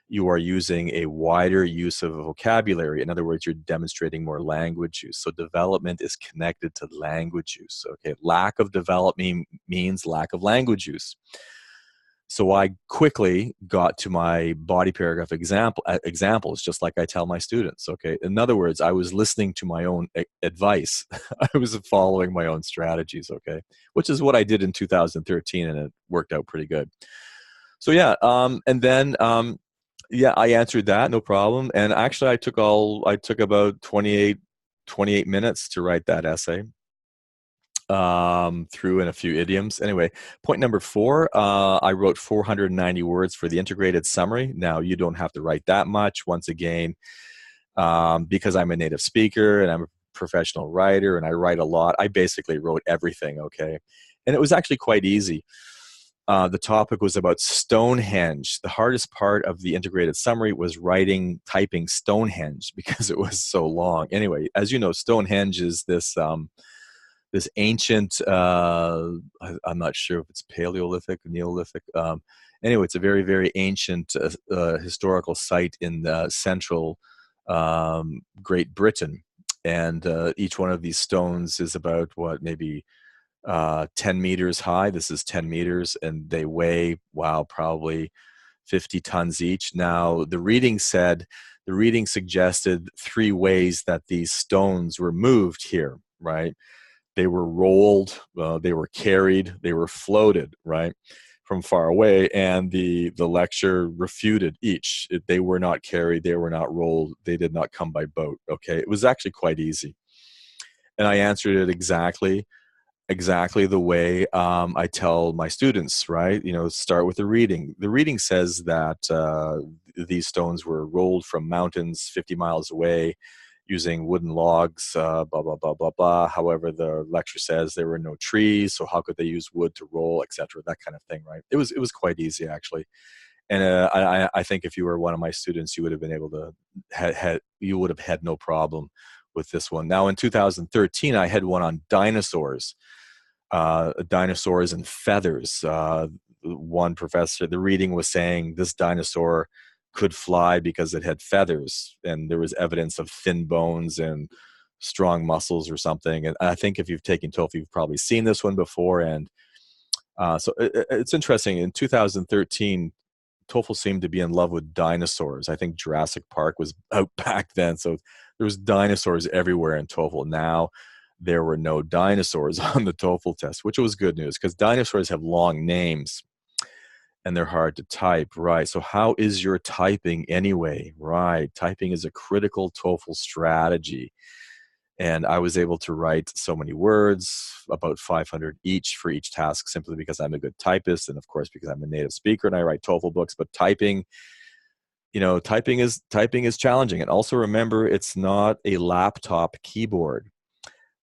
you are using a wider use of vocabulary. In other words, you're demonstrating more language use. So development is connected to language use. Okay, lack of development means lack of language use. So I quickly got to my body paragraph examples, just like I tell my students. Okay, in other words, I was listening to my own advice. I was following my own strategies. Okay, which is what I did in 2013, and it worked out pretty good. So yeah, and then yeah, I answered that, no problem. And actually, I took about 28 minutes to write that essay. Threw in a few idioms. Anyway, point number 4, I wrote 490 words for the integrated summary. Now, you don't have to write that much. Once again, because I'm a native speaker and I'm a professional writer and I write a lot, I basically wrote everything, okay? And it was actually quite easy. The topic was about Stonehenge. The hardest part of the integrated summary was typing Stonehenge because it was so long. Anyway, as you know, Stonehenge is this ancient, I'm not sure if it's Paleolithic, Neolithic. Anyway, it's a very, very ancient historical site in central Great Britain. And each one of these stones is about maybe 10 meters high. This is 10 meters, and they weigh, wow, probably 50 tons each. Now, the reading suggested 3 ways that these stones were moved here, right? They were rolled, they were carried, they were floated, right, from far away. And the lecture refuted each. They were not carried, they were not rolled, they did not come by boat. Okay, it was actually quite easy, and I answered it exactly the way I tell my students, right? Start with the reading. The reading says that these stones were rolled from mountains 50 miles away using wooden logs, blah, blah, blah, blah, blah. However, the lecture says there were no trees, so how could they use wood to roll, etc., that kind of thing, right? It was quite easy, actually. And I think if you were one of my students, you would have been able to, you would have had no problem with this one. Now, in 2013, I had one on dinosaurs. Dinosaurs and feathers. One professor, the reading was saying this dinosaur could fly because it had feathers, and there was evidence of thin bones and strong muscles or something. And I think if you've taken TOEFL, you've probably seen this one before. And so it's interesting. In 2013, TOEFL seemed to be in love with dinosaurs. I think Jurassic Park was out back then, so there was dinosaurs everywhere in TOEFL. Now, there were no dinosaurs on the TOEFL test, which was good news because dinosaurs have long names and they're hard to type, right? So how is your typing anyway? Right, typing is a critical TOEFL strategy. And I was able to write so many words, about 500 each for each task, simply because I'm a good typist, and of course because I'm a native speaker and I write TOEFL books. But typing is challenging. And also remember, it's not a laptop keyboard,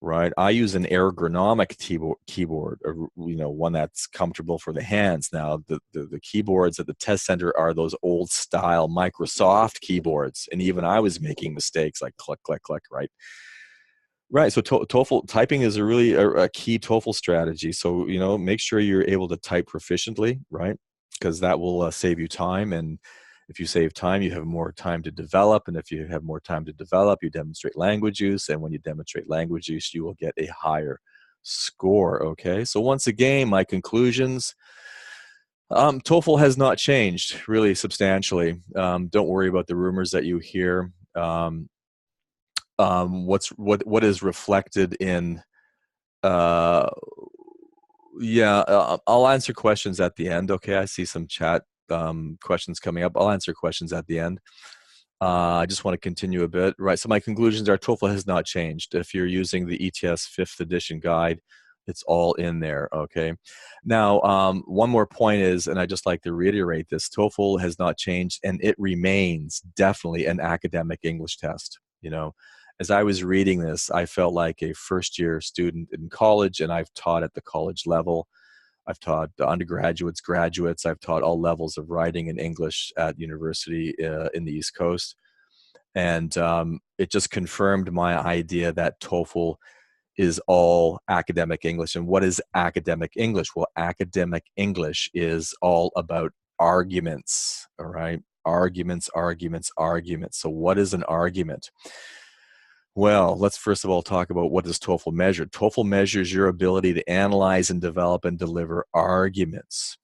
right? I use an ergonomic keyboard, one that's comfortable for the hands. Now, the keyboards at the test center are those old style Microsoft keyboards, and even I was making mistakes like click, click, click, right? Right. So TOEFL typing is a key TOEFL strategy. So, make sure you're able to type proficiently, right? Because that will save you time. And if you save time, you have more time to develop. And if you have more time to develop, you demonstrate language use. And when you demonstrate language use, you will get a higher score. Okay. So once again, my conclusions, TOEFL has not changed really substantially. Don't worry about the rumors that you hear. What is reflected in I'll answer questions at the end. Okay, I see some chat questions coming up. I'll answer questions at the end. I just want to continue a bit, right? So my conclusions are TOEFL has not changed. If you're using the ETS 5th edition guide, it's all in there, okay? Now, one more point is, and I just like to reiterate this, TOEFL has not changed, and it remains definitely an academic English test. As I was reading this, I felt like a first-year student in college, and I've taught at the college level. I've taught undergraduates, graduates. I've taught all levels of writing in English at university in the East Coast. And it just confirmed my idea that TOEFL is all academic English. And what is academic English? Well, academic English is all about arguments, all right? Arguments, arguments, arguments. So what is an argument? Well, let's first of all talk about what does TOEFL measure. TOEFL measures your ability to analyze and develop and deliver arguments.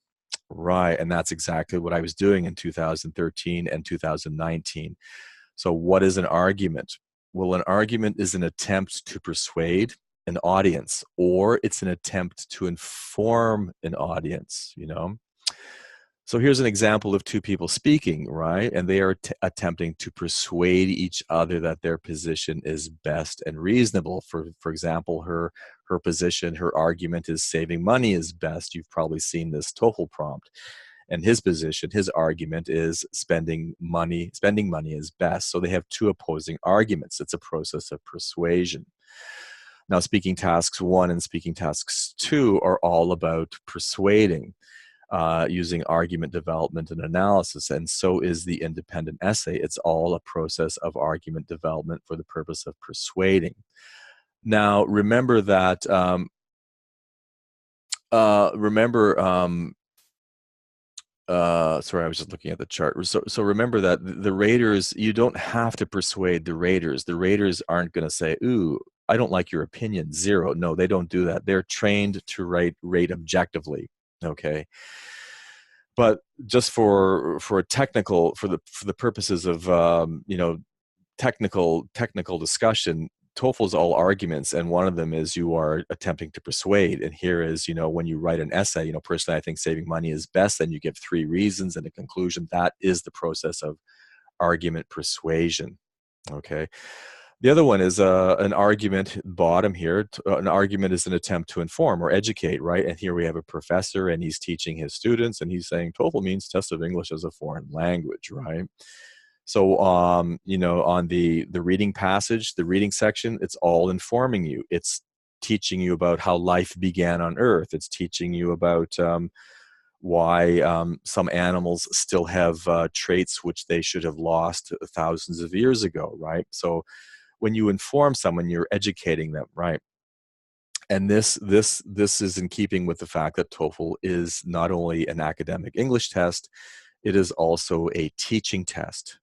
Right, and that's exactly what I was doing in 2013 and 2019. So what is an argument? Well, an argument is an attempt to persuade an audience, or it's an attempt to inform an audience, So here's an example of two people speaking, right? And they are attempting to persuade each other that their position is best and reasonable. For example, her position, her argument is saving money is best. You've probably seen this TOEFL prompt. And his position, his argument is spending money is best. So they have two opposing arguments. It's a process of persuasion. Now, speaking tasks 1 and speaking tasks 2 are all about persuading. Using argument development and analysis, and so is the independent essay. It's all a process of argument development for the purpose of persuading. Now, remember that. Sorry, I was just looking at the chart. So remember that the raters, you don't have to persuade the raters. The raters aren't going to say, "Ooh, I don't like your opinion, 0." No, they don't do that. They're trained to rate objectively. Okay. But just for a technical, for the purposes of technical discussion, TOEFL is all arguments, and one of them is you are attempting to persuade. And here is, when you write an essay, personally I think saving money is best, then you give 3 reasons and a conclusion. That is the process of argument persuasion. Okay. The other one is an argument, bottom here. An argument is an attempt to inform or educate, right? And here we have a professor, and he's teaching his students, and he's saying TOEFL means test of English as a foreign language, right? So, on the reading passage, the reading section, it's all informing you. It's teaching you about how life began on Earth. It's teaching you about why some animals still have traits which they should have lost thousands of years ago, right? So when you inform someone, you're educating them, right? And this is in keeping with the fact that TOEFL is not only an academic English test, it is also a teaching test.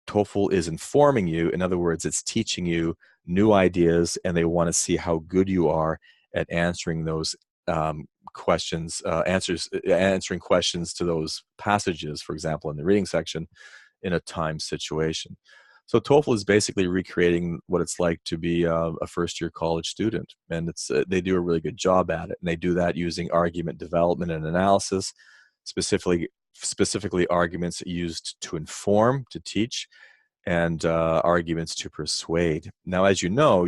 TOEFL is informing you. In other words, it's teaching you new ideas, and they want to see how good you are at answering those questions, answering questions to those passages, for example, in the reading section, in a time situation. So TOEFL is basically recreating what it's like to be a first-year college student, and they do a really good job at it. And they do that using argument development and analysis, specifically arguments used to inform, to teach, and arguments to persuade. Now, as you know,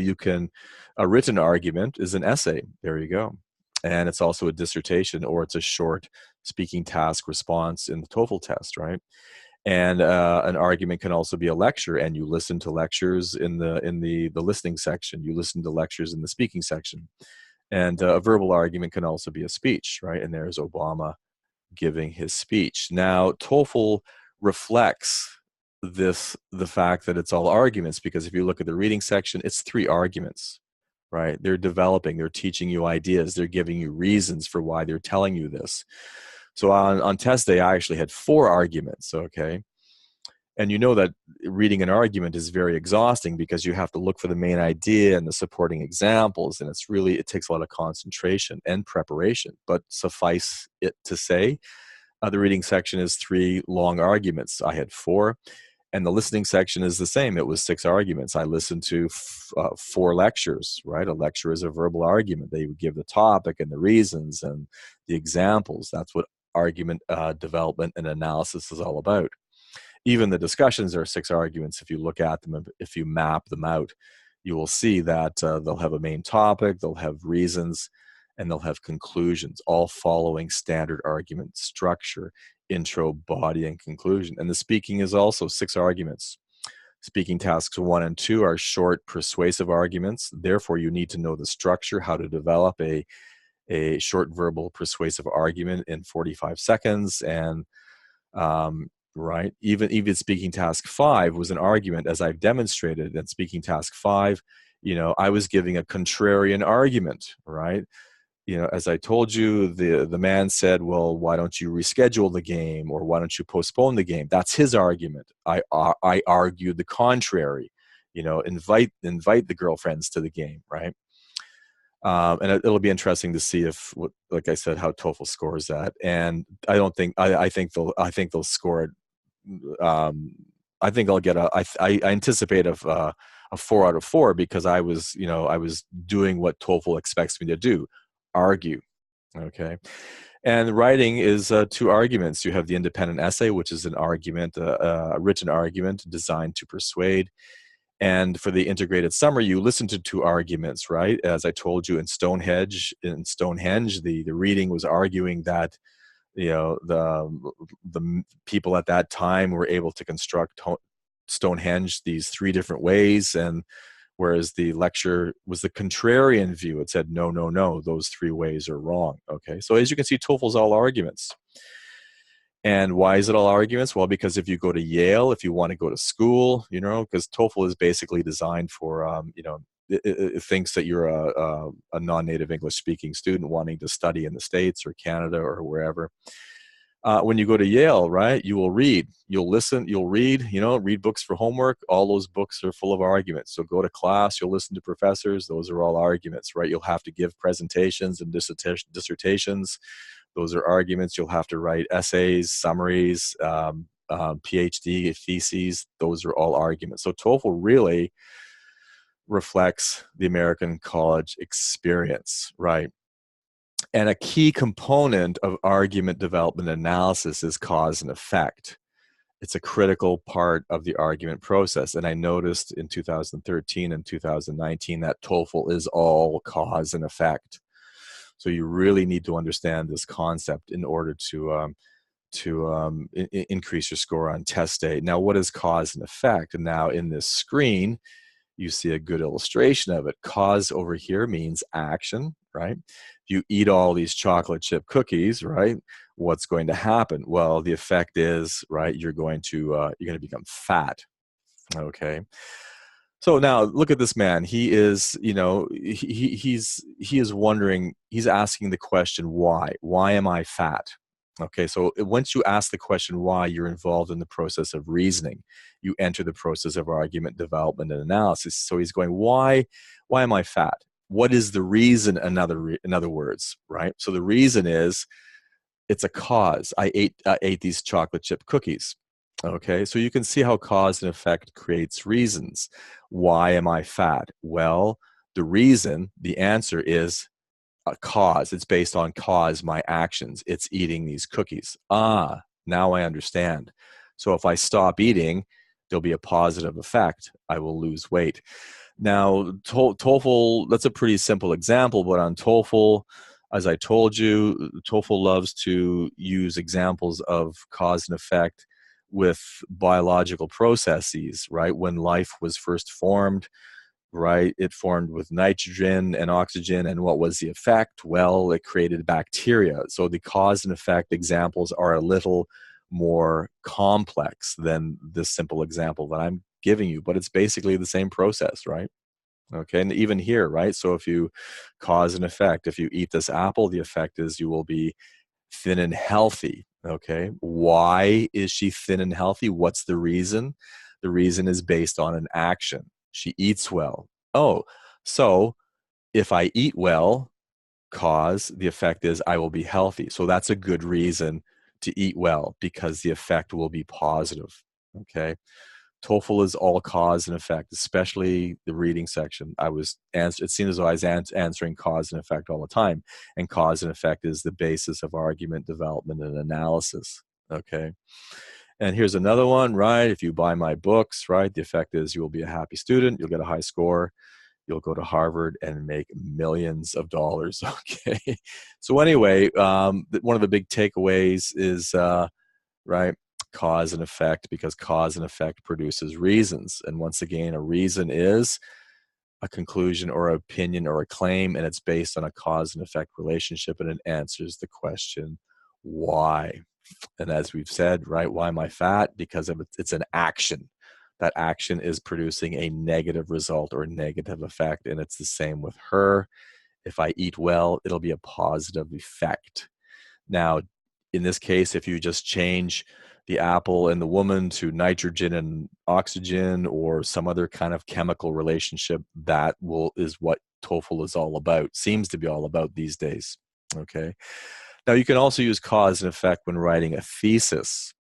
a written argument is an essay. There you go. And it's also a dissertation, or it's a short speaking task response in the TOEFL test, right? And an argument can also be a lecture, and you listen to lectures in the listening section. You listen to lectures in the speaking section. And a verbal argument can also be a speech, right? And there's Obama giving his speech. Now, TOEFL reflects the fact that it's all arguments, because if you look at the reading section, it's 3 arguments, right? They're teaching you ideas, they're giving you reasons for why they're telling you this. So on test day, I actually had 4 arguments, okay? And you know that reading an argument is very exhausting, because you have to look for the main idea and the supporting examples, and it takes a lot of concentration and preparation. But suffice it to say, the reading section is 3 long arguments. I had 4. And the listening section is the same. It was 6 arguments. I listened to 4 lectures, right? A lecture is a verbal argument. They would give the topic and the reasons and the examples. That's what argument development and analysis is all about. Even the discussions are 6 arguments. If you look at them, if you map them out, you will see that they'll have a main topic, they'll have reasons, and they'll have conclusions, all following standard argument structure: intro, body, and conclusion. And the speaking is also 6 arguments. Speaking tasks 1 and 2 are short, persuasive arguments. Therefore, you need to know the structure, how to develop a short verbal persuasive argument in 45 seconds. And right, even speaking task 5 was an argument, as I've demonstrated. And speaking task 5, I was giving a contrarian argument, right? As I told you, the man said, well, why don't you reschedule the game, or why don't you postpone the game? That's his argument. I argued the contrary. Invite the girlfriends to the game, right? And it'll be interesting to see like I said, how TOEFL scores that. And I think they'll score it. I think I'll get I anticipate a 4 out of 4, because I was doing what TOEFL expects me to do: argue. Okay. And writing is two arguments. You have the independent essay, which is an argument, a written argument designed to persuade. And for the integrated summary, you listen to two arguments, right? As I told you in Stonehenge, the reading was arguing that the people at that time were able to construct Stonehenge these three different ways, and whereas the lecture was the contrarian view. It said, no, no, no, those three ways are wrong. Okay, so as you can see, TOEFL's all arguments. And why is it all arguments? Well, because if you go to Yale, if you want to go to school, because TOEFL is basically designed for, it thinks that you're a non-native English speaking student wanting to study in the States or Canada or wherever. When you go to Yale, right, you will read, you'll listen, you'll read, read books for homework. All those books are full of arguments. So go to class, you'll listen to professors. Those are all arguments, right? You'll have to give presentations and dissertations. Those are arguments. You'll have to write essays, summaries, PhD theses. Those are all arguments. So TOEFL really reflects the American college experience, right? And a key component of argument development analysis is cause and effect. It's a critical part of the argument process. And I noticed in 2013 and 2019 that TOEFL is all cause and effect. So you really need to understand this concept in order to increase your score on test day. Now, what is cause and effect? And now in this screen, you see a good illustration of it. Cause over here means action, right? You eat all these chocolate chip cookies, right? What's going to happen? Well, the effect is, right, you're going to become fat. Okay. So now look at this man. He is, he is wondering, he's asking the question, why? Why am I fat? Okay, so once you ask the question why, you're involved in the process of reasoning. You enter the process of argument development and analysis. So he's going, why am I fat? What is the reason, in other words, right? So the reason is, it's a cause. I ate these chocolate chip cookies. Okay, so you can see how cause and effect creates reasons. Why am I fat? Well, the answer is a cause. It's based on cause, my actions. It's eating these cookies. Now I understand. So if I stop eating, there'll be a positive effect. I will lose weight. Now, TOEFL, that's a pretty simple example, but on TOEFL, as I told you, TOEFL loves to use examples of cause and effect with biological processes, right? When life was first formed, right, it formed with nitrogen and oxygen, and what was the effect? Well, it created bacteria. So the cause and effect examples are a little more complex than this simple example that I'm giving you, but it's basically the same process, right? Okay, and even here, right? So if you cause and effect, if you eat this apple, the effect is you will be thin and healthy. Okay, why is she thin and healthy? What's the reason? The reason is based on an action. She eats well. Oh, so if I eat well, the effect is I will be healthy. So that's a good reason to eat well, because the effect will be positive. Okay. TOEFL is all cause and effect, especially the reading section. It seemed as though I was answering cause and effect all the time. And cause and effect is the basis of argument development and analysis. Okay. And here's another one, right? If you buy my books, right, the effect is you will be a happy student. You'll get a high score. You'll go to Harvard and make millions of dollars. Okay. So anyway, one of the big takeaways is, right, cause and effect, because cause and effect produces reasons. And once again, a reason is a conclusion or opinion or a claim, and it's based on a cause and effect relationship, and it answers the question, why? And as we've said, right, why am I fat? Because it's an action. That action is producing a negative result or negative effect, and it's the same with her. If I eat well, it'll be a positive effect. Now, in this case, if you just change the apple and the woman to nitrogen and oxygen or some other kind of chemical relationship, is what TOEFL is all about, seems to be all about these days. Okay. Now, you can also use cause and effect when writing a thesis.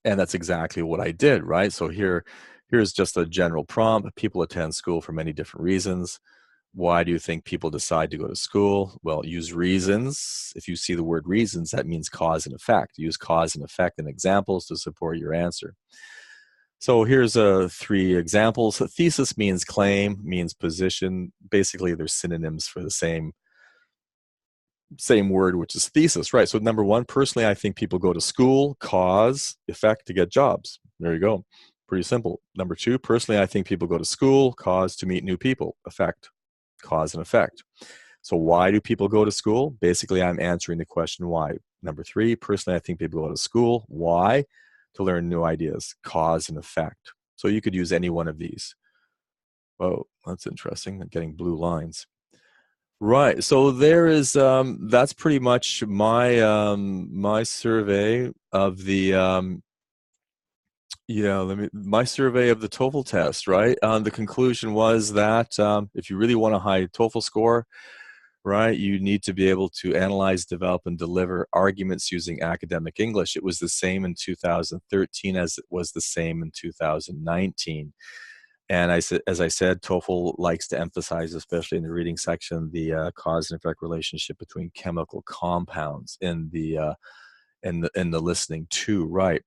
And that's exactly what I did, right? So here's just a general prompt. People attend school for many different reasons. Why do you think people decide to go to school? Well, use reasons. If you see the word reasons, that means cause and effect. Use cause and effect and examples to support your answer. So here's 3 examples. A thesis means claim, means position. Basically, they're synonyms for the same word, which is thesis, right? So number 1, personally, I think people go to school, cause, effect, to get jobs. There you go. Pretty simple. Number 2, personally, I think people go to school, cause, to meet new people, effect, cause and effect. So why do people go to school? Basically, I'm answering the question why. Number 3, personally, I think people go to school. Why? To learn new ideas, cause and effect. So you could use any one of these. Whoa, that's interesting. I'm getting blue lines. Right. So there is that's pretty much my my survey of the my survey of the TOEFL test, right? The conclusion was that if you really want a high TOEFL score, right, you need to be able to analyze, develop, and deliver arguments using academic English. It was the same in 2013 as it was the same in 2019. And as I said, TOEFL likes to emphasize, especially in the reading section, the cause and effect relationship between chemical compounds in the listening too, right?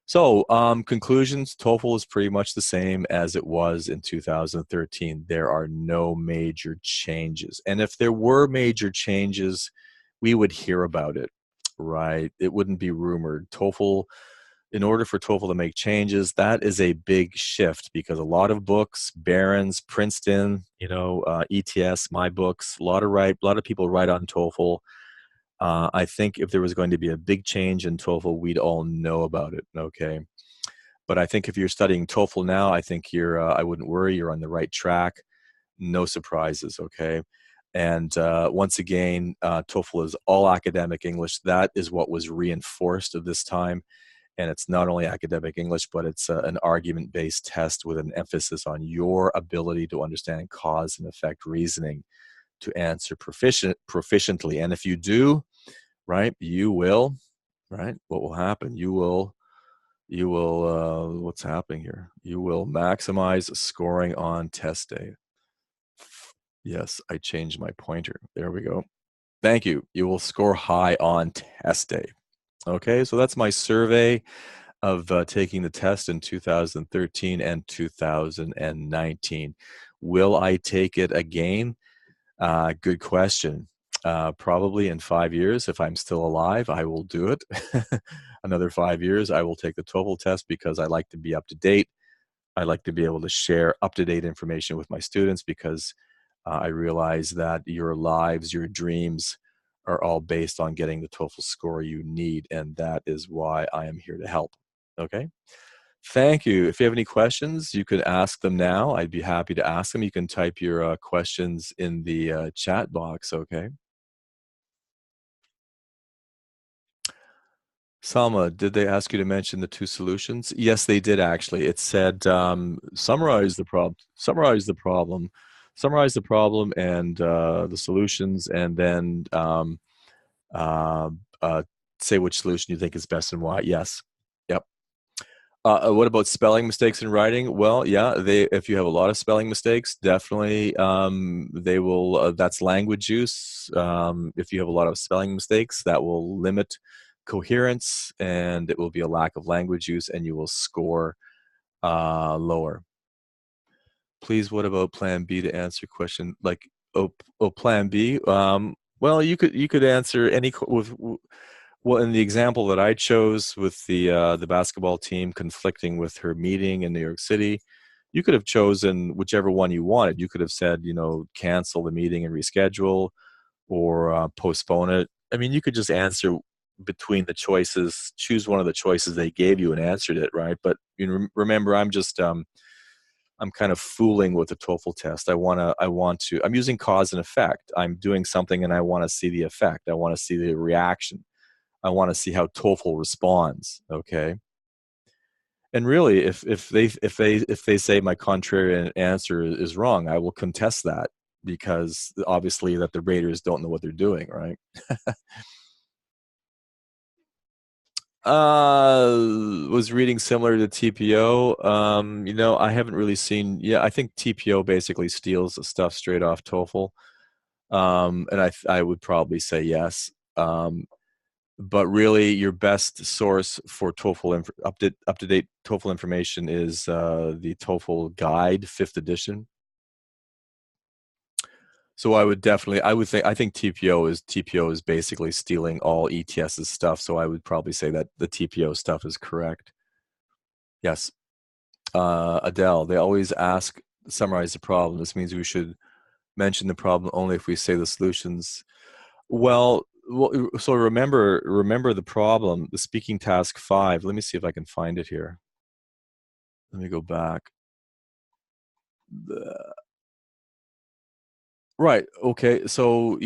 So conclusions: TOEFL is pretty much the same as it was in 2013. There are no major changes, and if there were major changes, we would hear about it, right? It wouldn't be rumored. TOEFL, in order for TOEFL to make changes, that is a big shift because a lot of books, Barron's, Princeton, ETS, my books, a lot of people write on TOEFL. I think if there was going to be a big change in TOEFL, we'd all know about it. Okay, but I think if you're studying TOEFL now, I think I wouldn't worry. You're on the right track. No surprises. Okay. And once again, TOEFL is all academic English. That is what was reinforced at this time. And it's not only academic English, but it's an argument-based test with an emphasis on your ability to understand cause and effect reasoning to answer proficiently. And if you do, right, you will, right, what will happen? What's happening here? You will maximize scoring on test day. Yes, I changed my pointer. There we go. Thank you. You will score high on test day. Okay, so that's my survey of taking the test in 2013 and 2019. Will I take it again? Good question. Probably in 5 years, if I'm still alive, I will do it. Another 5 years, I will take the TOEFL test because I like to be up to date. I like to be able to share up-to-date information with my students because I realize that your lives, your dreams are all based on getting the TOEFL score you need, and that is why I am here to help. Okay? Thank you. If you have any questions, you could ask them now. I'd be happy to ask them. You can type your questions in the chat box, okay? Salma, did they ask you to mention the 2 solutions? Yes, they did actually. It said summarize the problem, summarize the problem and the solutions, and then uh, uh, say which solution you think is best and why. Yes. Yep. What about spelling mistakes in writing? Well, yeah, if you have a lot of spelling mistakes, definitely they will. That's language use. If you have a lot of spelling mistakes, that will limit coherence, and it will be a lack of language use, and you will score lower. Please, what about Plan B to answer question like Plan B? Well, you could answer any with. Well, in the example that I chose with the basketball team conflicting with her meeting in New York City, you could have chosen whichever one you wanted. You could have said, cancel the meeting and reschedule, or postpone it. I mean, you could just answer between the choices, choose one of the choices they gave you and answered it, right? But remember, I'm kind of fooling with the TOEFL test. I'm using cause and effect. I'm doing something and I want to see the effect. I want to see the reaction. I want to see how TOEFL responds. Okay. And really, if they say my contrarian answer is wrong, I will contest that because obviously that the raters don't know what they're doing, right? Was reading similar to TPO. I haven't really seen. Yeah, I think TPO basically steals the stuff straight off TOEFL. And I would probably say yes. But really, your best source for TOEFL up to date TOEFL information is the TOEFL Guide, 5th edition. So I think TPO is basically stealing all ETS's stuff. So I would probably say that the TPO stuff is correct. Yes. Adele, they always ask, summarize the problem. This means we should mention the problem only if we say the solutions. Well, so remember the problem, the speaking task 5. Let me see if I can find it here. Let me go back. Right. Okay. So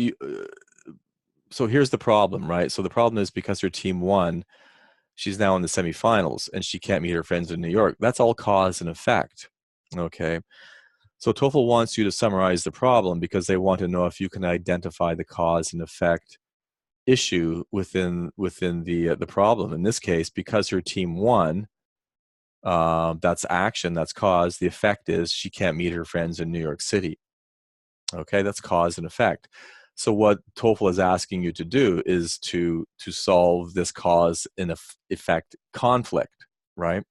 here's the problem, right? So the problem is because her team won, she's now in the semifinals and she can't meet her friends in New York. That's all cause and effect. Okay. So TOEFL wants you to summarize the problem because they want to know if you can identify the cause and effect issue within the problem. In this case, because her team won, that's action, that's cause. The effect is she can't meet her friends in New York City. Okay, that's cause and effect. So what TOEFL is asking you to do is to solve this cause and effect conflict, right?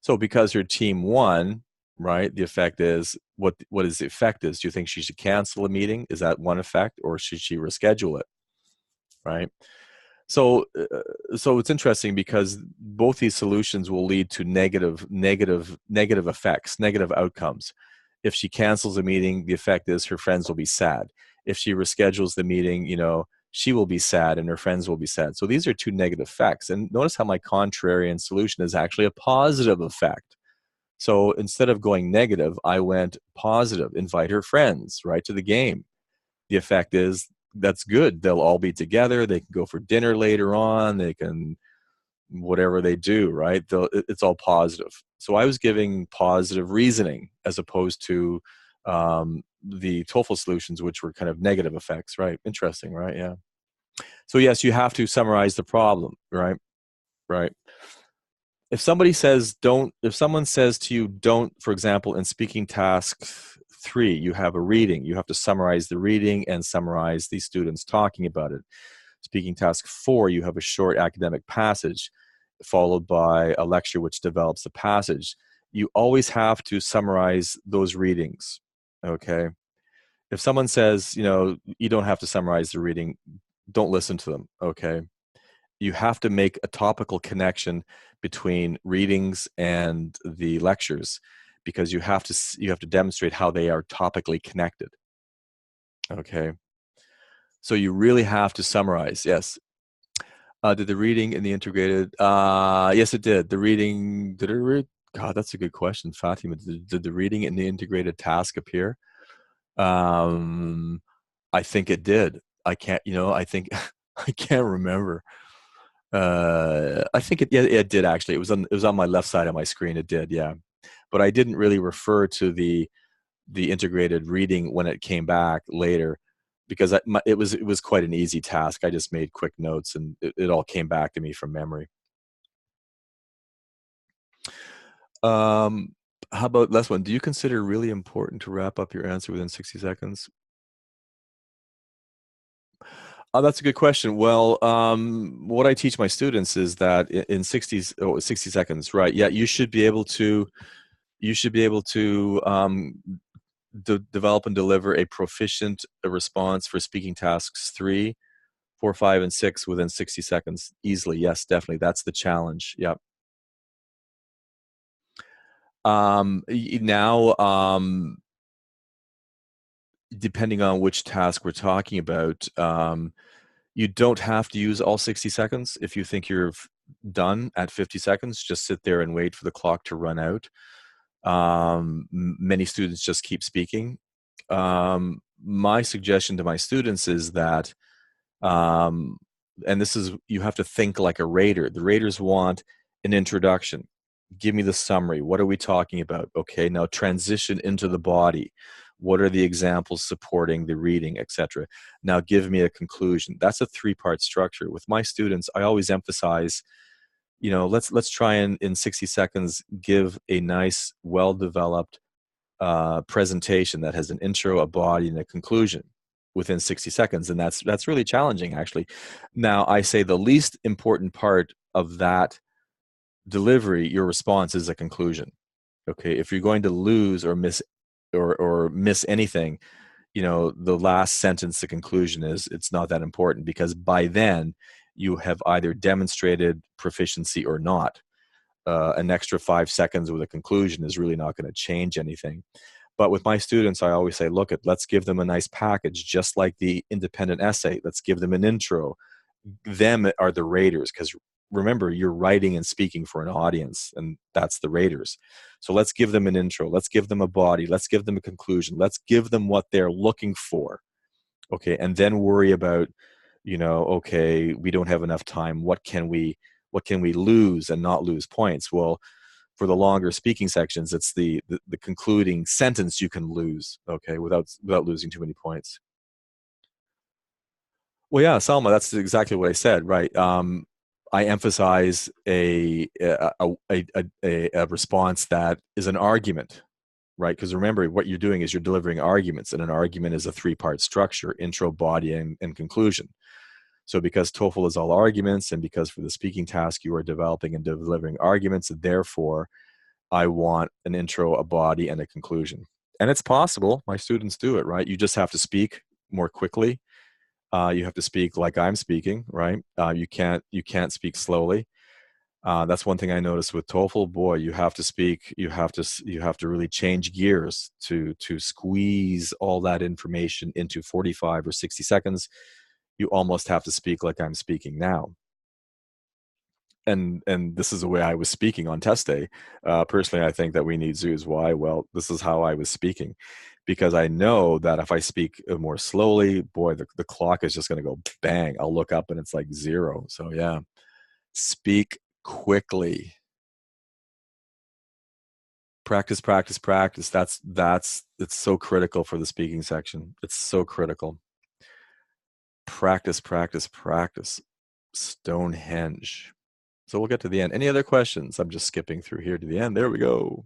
So because her team won, right, the effect is what is the effect is? Do you think she should cancel a meeting? Is that one effect, or should she reschedule it? Right. So it's interesting because both these solutions will lead to negative effects, negative outcomes. If she cancels a meeting, the effect is her friends will be sad. If she reschedules the meeting, she will be sad and her friends will be sad. So these are two negative effects. And notice how my contrarian solution is actually a positive effect. So instead of going negative, I went positive, invite her friends, right, to the game. The effect is that's good. They'll all be together. They can go for dinner later on. They can whatever they do, right? It's all positive. So I was giving positive reasoning as opposed to the TOEFL solutions, which were kind of negative effects, right? Interesting, right? Yeah. So yes, you have to summarize the problem, right? Right. If someone says to you, don't, for example, in speaking task 3, you have a reading, you have to summarize the reading and summarize the students talking about it. Speaking task 4, you have a short academic passage followed by a lecture which develops the passage. You always have to summarize those readings, okay? If someone says, you don't have to summarize the reading, don't listen to them, okay? You have to make a topical connection between readings and the lectures because you have to demonstrate how they are topically connected. Okay. So you really have to summarize. Yes. Did the reading in the integrated? Yes, it did. The reading did it read? God, that's a good question, Fatima. Did the reading in the integrated task appear? I think it did. I can't. I think I can't remember. I think it did actually. It was on my left side of my screen. It did, yeah. But I didn't really refer to the integrated reading when it came back later because it was quite an easy task. I just made quick notes and it all came back to me from memory. How about last one? Do you consider really important to wrap up your answer within 60 seconds? Oh, that's a good question. Well, what I teach my students is that in 60 seconds, right? Yeah, you should be able to develop and deliver a proficient response for speaking tasks 3, 4, 5, and 6 within 60 seconds easily. Yes, definitely. That's the challenge. Yep. Now, depending on which task we're talking about, you don't have to use all 60 seconds. If you think you're done at 50 seconds, just sit there and wait for the clock to run out. Many students just keep speaking. My suggestion to my students is that, and this is, you have to think like a rater. The raters want an introduction. Give me the summary. What are we talking about? Okay, now transition into the body. What are the examples supporting the reading, etc.? Now give me a conclusion. That's a 3-part structure. With my students, I always emphasize let's try and in 60 seconds give a nice, well-developed presentation that has an intro, a body, and a conclusion within 60 seconds. And that's really challenging, actually. Now, I say the least important part of that delivery, your response, is a conclusion. Okay, if you're going to lose or miss anything, the last sentence, the conclusion, is it's not that important, because by then you have either demonstrated proficiency or not. An extra 5 seconds with a conclusion is really not going to change anything. But with my students, I always say, let's give them a nice package, just like the independent essay. Let's give them an intro. Them are the raters, because remember, you're writing and speaking for an audience, and that's the raters. So let's give them an intro. Let's give them a body. Let's give them a conclusion. Let's give them what they're looking for. Okay, and then worry about, okay, we don't have enough time. What can we lose and not lose points? Well, for the longer speaking sections, it's the concluding sentence you can lose, okay, without losing too many points. Well, yeah, Salma, that's exactly what I said, right? I emphasize a response that is an argument, right? Because remember, what you're doing is you're delivering arguments, and an argument is a 3-part structure: intro, body, and conclusion. So because TOEFL is all arguments, and because for the speaking task you are developing and delivering arguments, therefore I want an intro, a body, and a conclusion. And it's possible. My students do it, right? You just have to speak more quickly. You have to speak like I'm speaking, right? You can't speak slowly. That's one thing I noticed with TOEFL. Boy, you have to speak. You have to really change gears to squeeze all that information into 45 or 60 seconds. You almost have to speak like I'm speaking now. And this is the way I was speaking on test day. Personally, I think that we need zoos. Why? Well, this is how I was speaking, because I know that if I speak more slowly, boy, the clock is just going to go bang. I'll look up and it's like 0. So yeah, speak quickly. Practice, practice, practice. It's so critical for the speaking section. It's so critical. Practice, practice, practice. Stonehenge. So we'll get to the end. Any other questions? I'm just skipping through here to the end. There we go.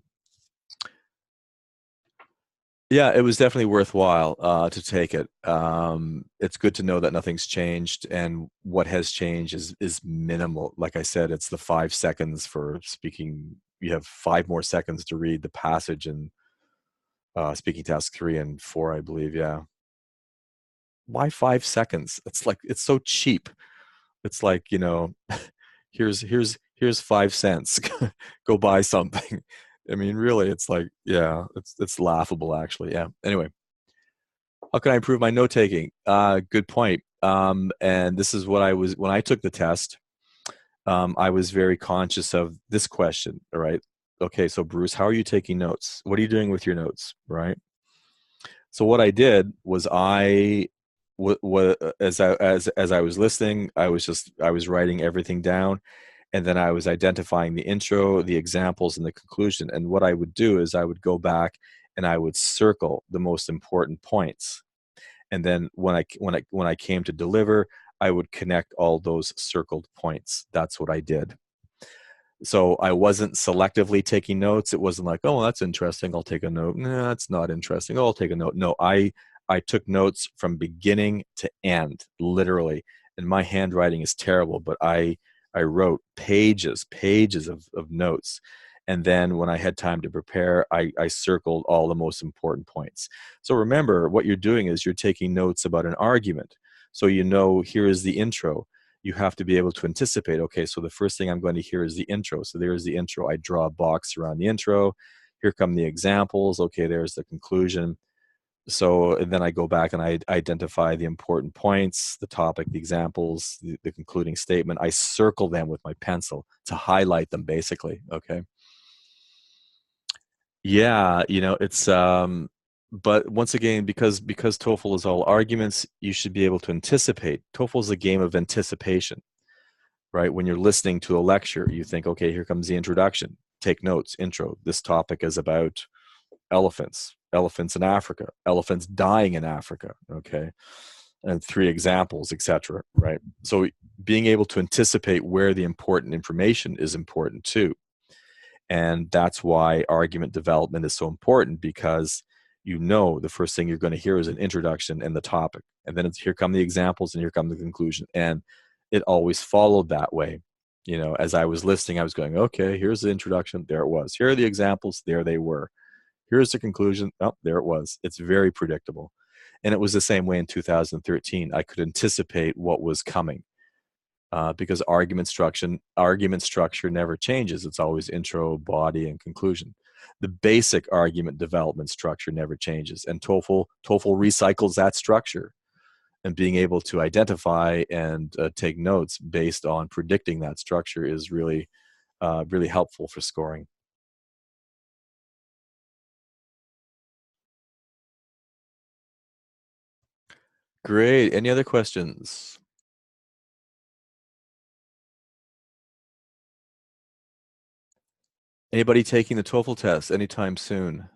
Yeah, it was definitely worthwhile to take it. It's good to know that nothing's changed, and what has changed is minimal. Like I said, it's the 5 seconds for speaking. You have 5 more seconds to read the passage in speaking task 3 and 4, I believe. Yeah. Why 5 seconds? It's so cheap. It's like, here's 5 cents. Go buy something. I mean, really, it's like, yeah, it's laughable, actually. Yeah. Anyway, how can I improve my note taking? Good point. And this is what when I took the test. I was very conscious of this question. All right. Okay, so Bruce, how are you taking notes? What are you doing with your notes? Right. So what I did was as I was listening, I was writing everything down, and then I was identifying the intro, the examples, and the conclusion. And what I would do is I would go back and I would circle the most important points. And then when I came to deliver, I would connect all those circled points. That's what I did. So I wasn't selectively taking notes. It wasn't like, oh, that's interesting, I'll take a note. No, that's not interesting. Oh, I'll take a note. No, I took notes from beginning to end, literally. And my handwriting is terrible, but I wrote pages of notes. And then when I had time to prepare, I circled all the most important points. So remember, what you're doing is you're taking notes about an argument. So here is the intro. You have to be able to anticipate, okay, so the first thing I'm going to hear is the intro. So there's the intro. I draw a box around the intro. Here come the examples. Okay, there's the conclusion. So and then I go back and I identify the important points, the topic, the examples, the concluding statement. I circle them with my pencil to highlight them, basically. Okay. Yeah, it's but once again, because TOEFL is all arguments, you should be able to anticipate. TOEFL is a game of anticipation, right? When you're listening to a lecture, you think, okay, here comes the introduction. Take notes, intro. This topic is about elephants in Africa, elephants dying in Africa. Okay. and 3 examples, etc. Right? So being able to anticipate where the important information is important too. And that's why argument development is so important, because the first thing you're going to hear is an introduction and the topic. And then here come the examples and here come the conclusion. And it always followed that way. As I was listening, I was going, okay, here's the introduction. There it was. Here are the examples. There they were. Here's the conclusion. Oh, there it was. It's very predictable. And it was the same way in 2013. I could anticipate what was coming. Because argument structure never changes. It's always intro, body, and conclusion. The basic argument development structure never changes, and TOEFL recycles that structure. And being able to identify and take notes based on predicting that structure is really, really helpful for scoring. Great. Any other questions? Anybody taking the TOEFL test anytime soon?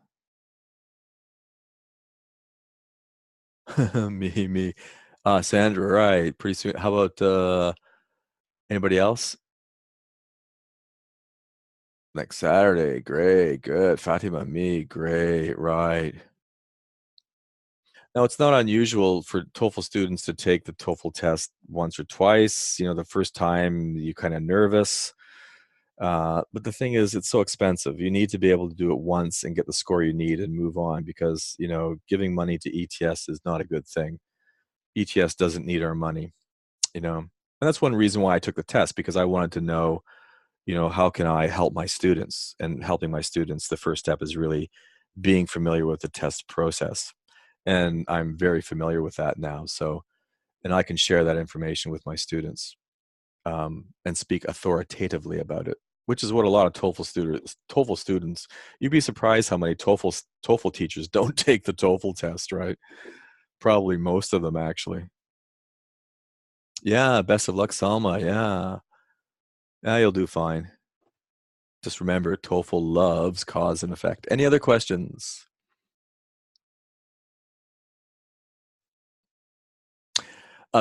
Me. Sandra, right. Pretty soon. How about anybody else? Next Saturday. Great. Good. Fatima, me. Great. Right. Now, it's not unusual for TOEFL students to take the TOEFL test once or twice. The first time you're kind of nervous. But the thing is, it's so expensive. You need to be able to do it once and get the score you need and move on, because, giving money to ETS is not a good thing. ETS doesn't need our money, And that's one reason why I took the test, because I wanted to know, how can I help my students? And helping my students, the first step is really being familiar with the test process. And I'm very familiar with that now. So, and I can share that information with my students, and speak authoritatively about it, which is what a lot of TOEFL students, you'd be surprised how many TOEFL teachers don't take the TOEFL test, right? Probably most of them, actually. Yeah, best of luck, Salma. Yeah. Yeah, you'll do fine. Just remember, TOEFL loves cause and effect. Any other questions?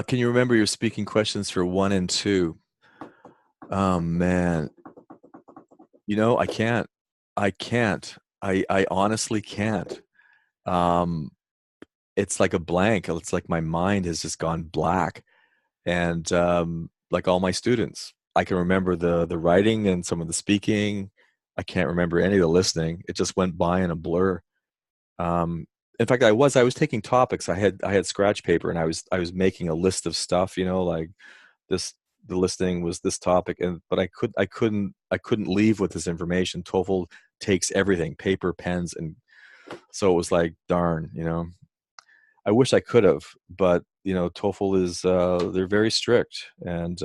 Can you remember your speaking questions for 1 and 2? Oh man, I can't. I can't. I honestly can't. Um, it's like a blank. It's like my mind has just gone black. And like all my students, I can remember the writing and some of the speaking. I can't remember any of the listening. It just went by in a blur. Um, in fact, I was taking topics. I had scratch paper, and I was making a list of stuff. Like this. The listing was this topic, but I couldn't leave with this information. TOEFL takes everything, paper, pens, and so it was like, darn. I wish I could have, but TOEFL is they're very strict, and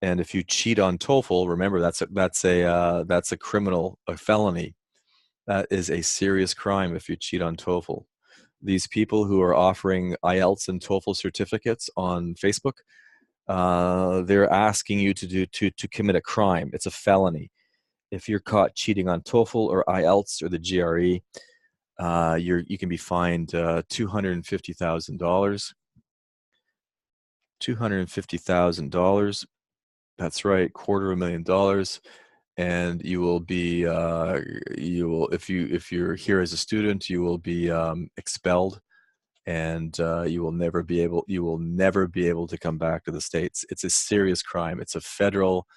if you cheat on TOEFL, remember that's a criminal, a felony. That is a serious crime if you cheat on TOEFL. These people who are offering IELTS and TOEFL certificates on Facebook, they're asking you to commit a crime. It's a felony. If you're caught cheating on TOEFL or IELTS or the GRE, you can be fined $250,000. $250,000. That's right, $250,000. And you will be if you're here as a student, you will be expelled, and you will never be able to come back to the States. It's a serious crime. It's a federal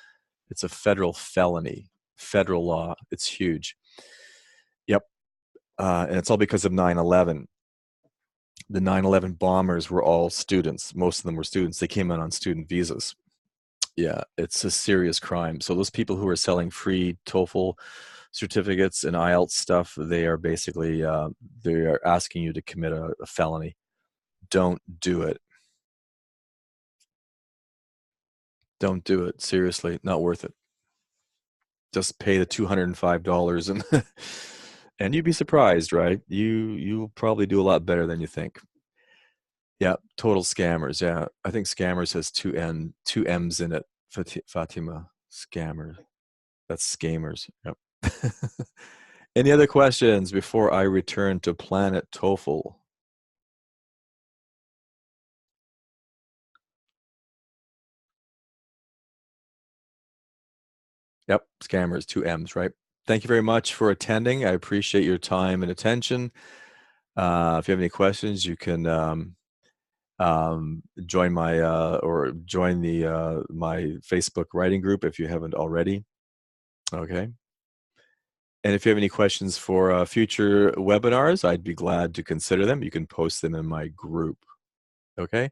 felony, federal law. It's huge. Yep. And it's all because of 9/11. The 9/11 bombers were all students. Most of them were students. They came in on student visas. Yeah, it's a serious crime. So those people who are selling free TOEFL certificates and IELTS stuff, they are basically they are asking you to commit a felony. Don't do it. Don't do it. Seriously, not worth it. Just pay the $205 and and you'd be surprised, right? You'll probably do a lot better than you think. Yeah, total scammers. Yeah, I think scammers has two M's in it. Fatima, scammers. That's scammers. Yep. Any other questions before I return to Planet TOEFL? Yep, scammers, two M's, right? Thank you very much for attending. I appreciate your time and attention. If you have any questions, you can join my or join the my Facebook writing group if you haven't already. Okay. And if you have any questions for future webinars, I'd be glad to consider them. You can post them in my group. Okay.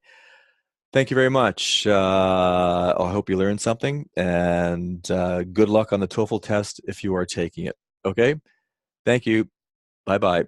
Thank you very much. I hope you learned something, and good luck on the TOEFL test if you are taking it. Okay. Thank you. Bye-bye.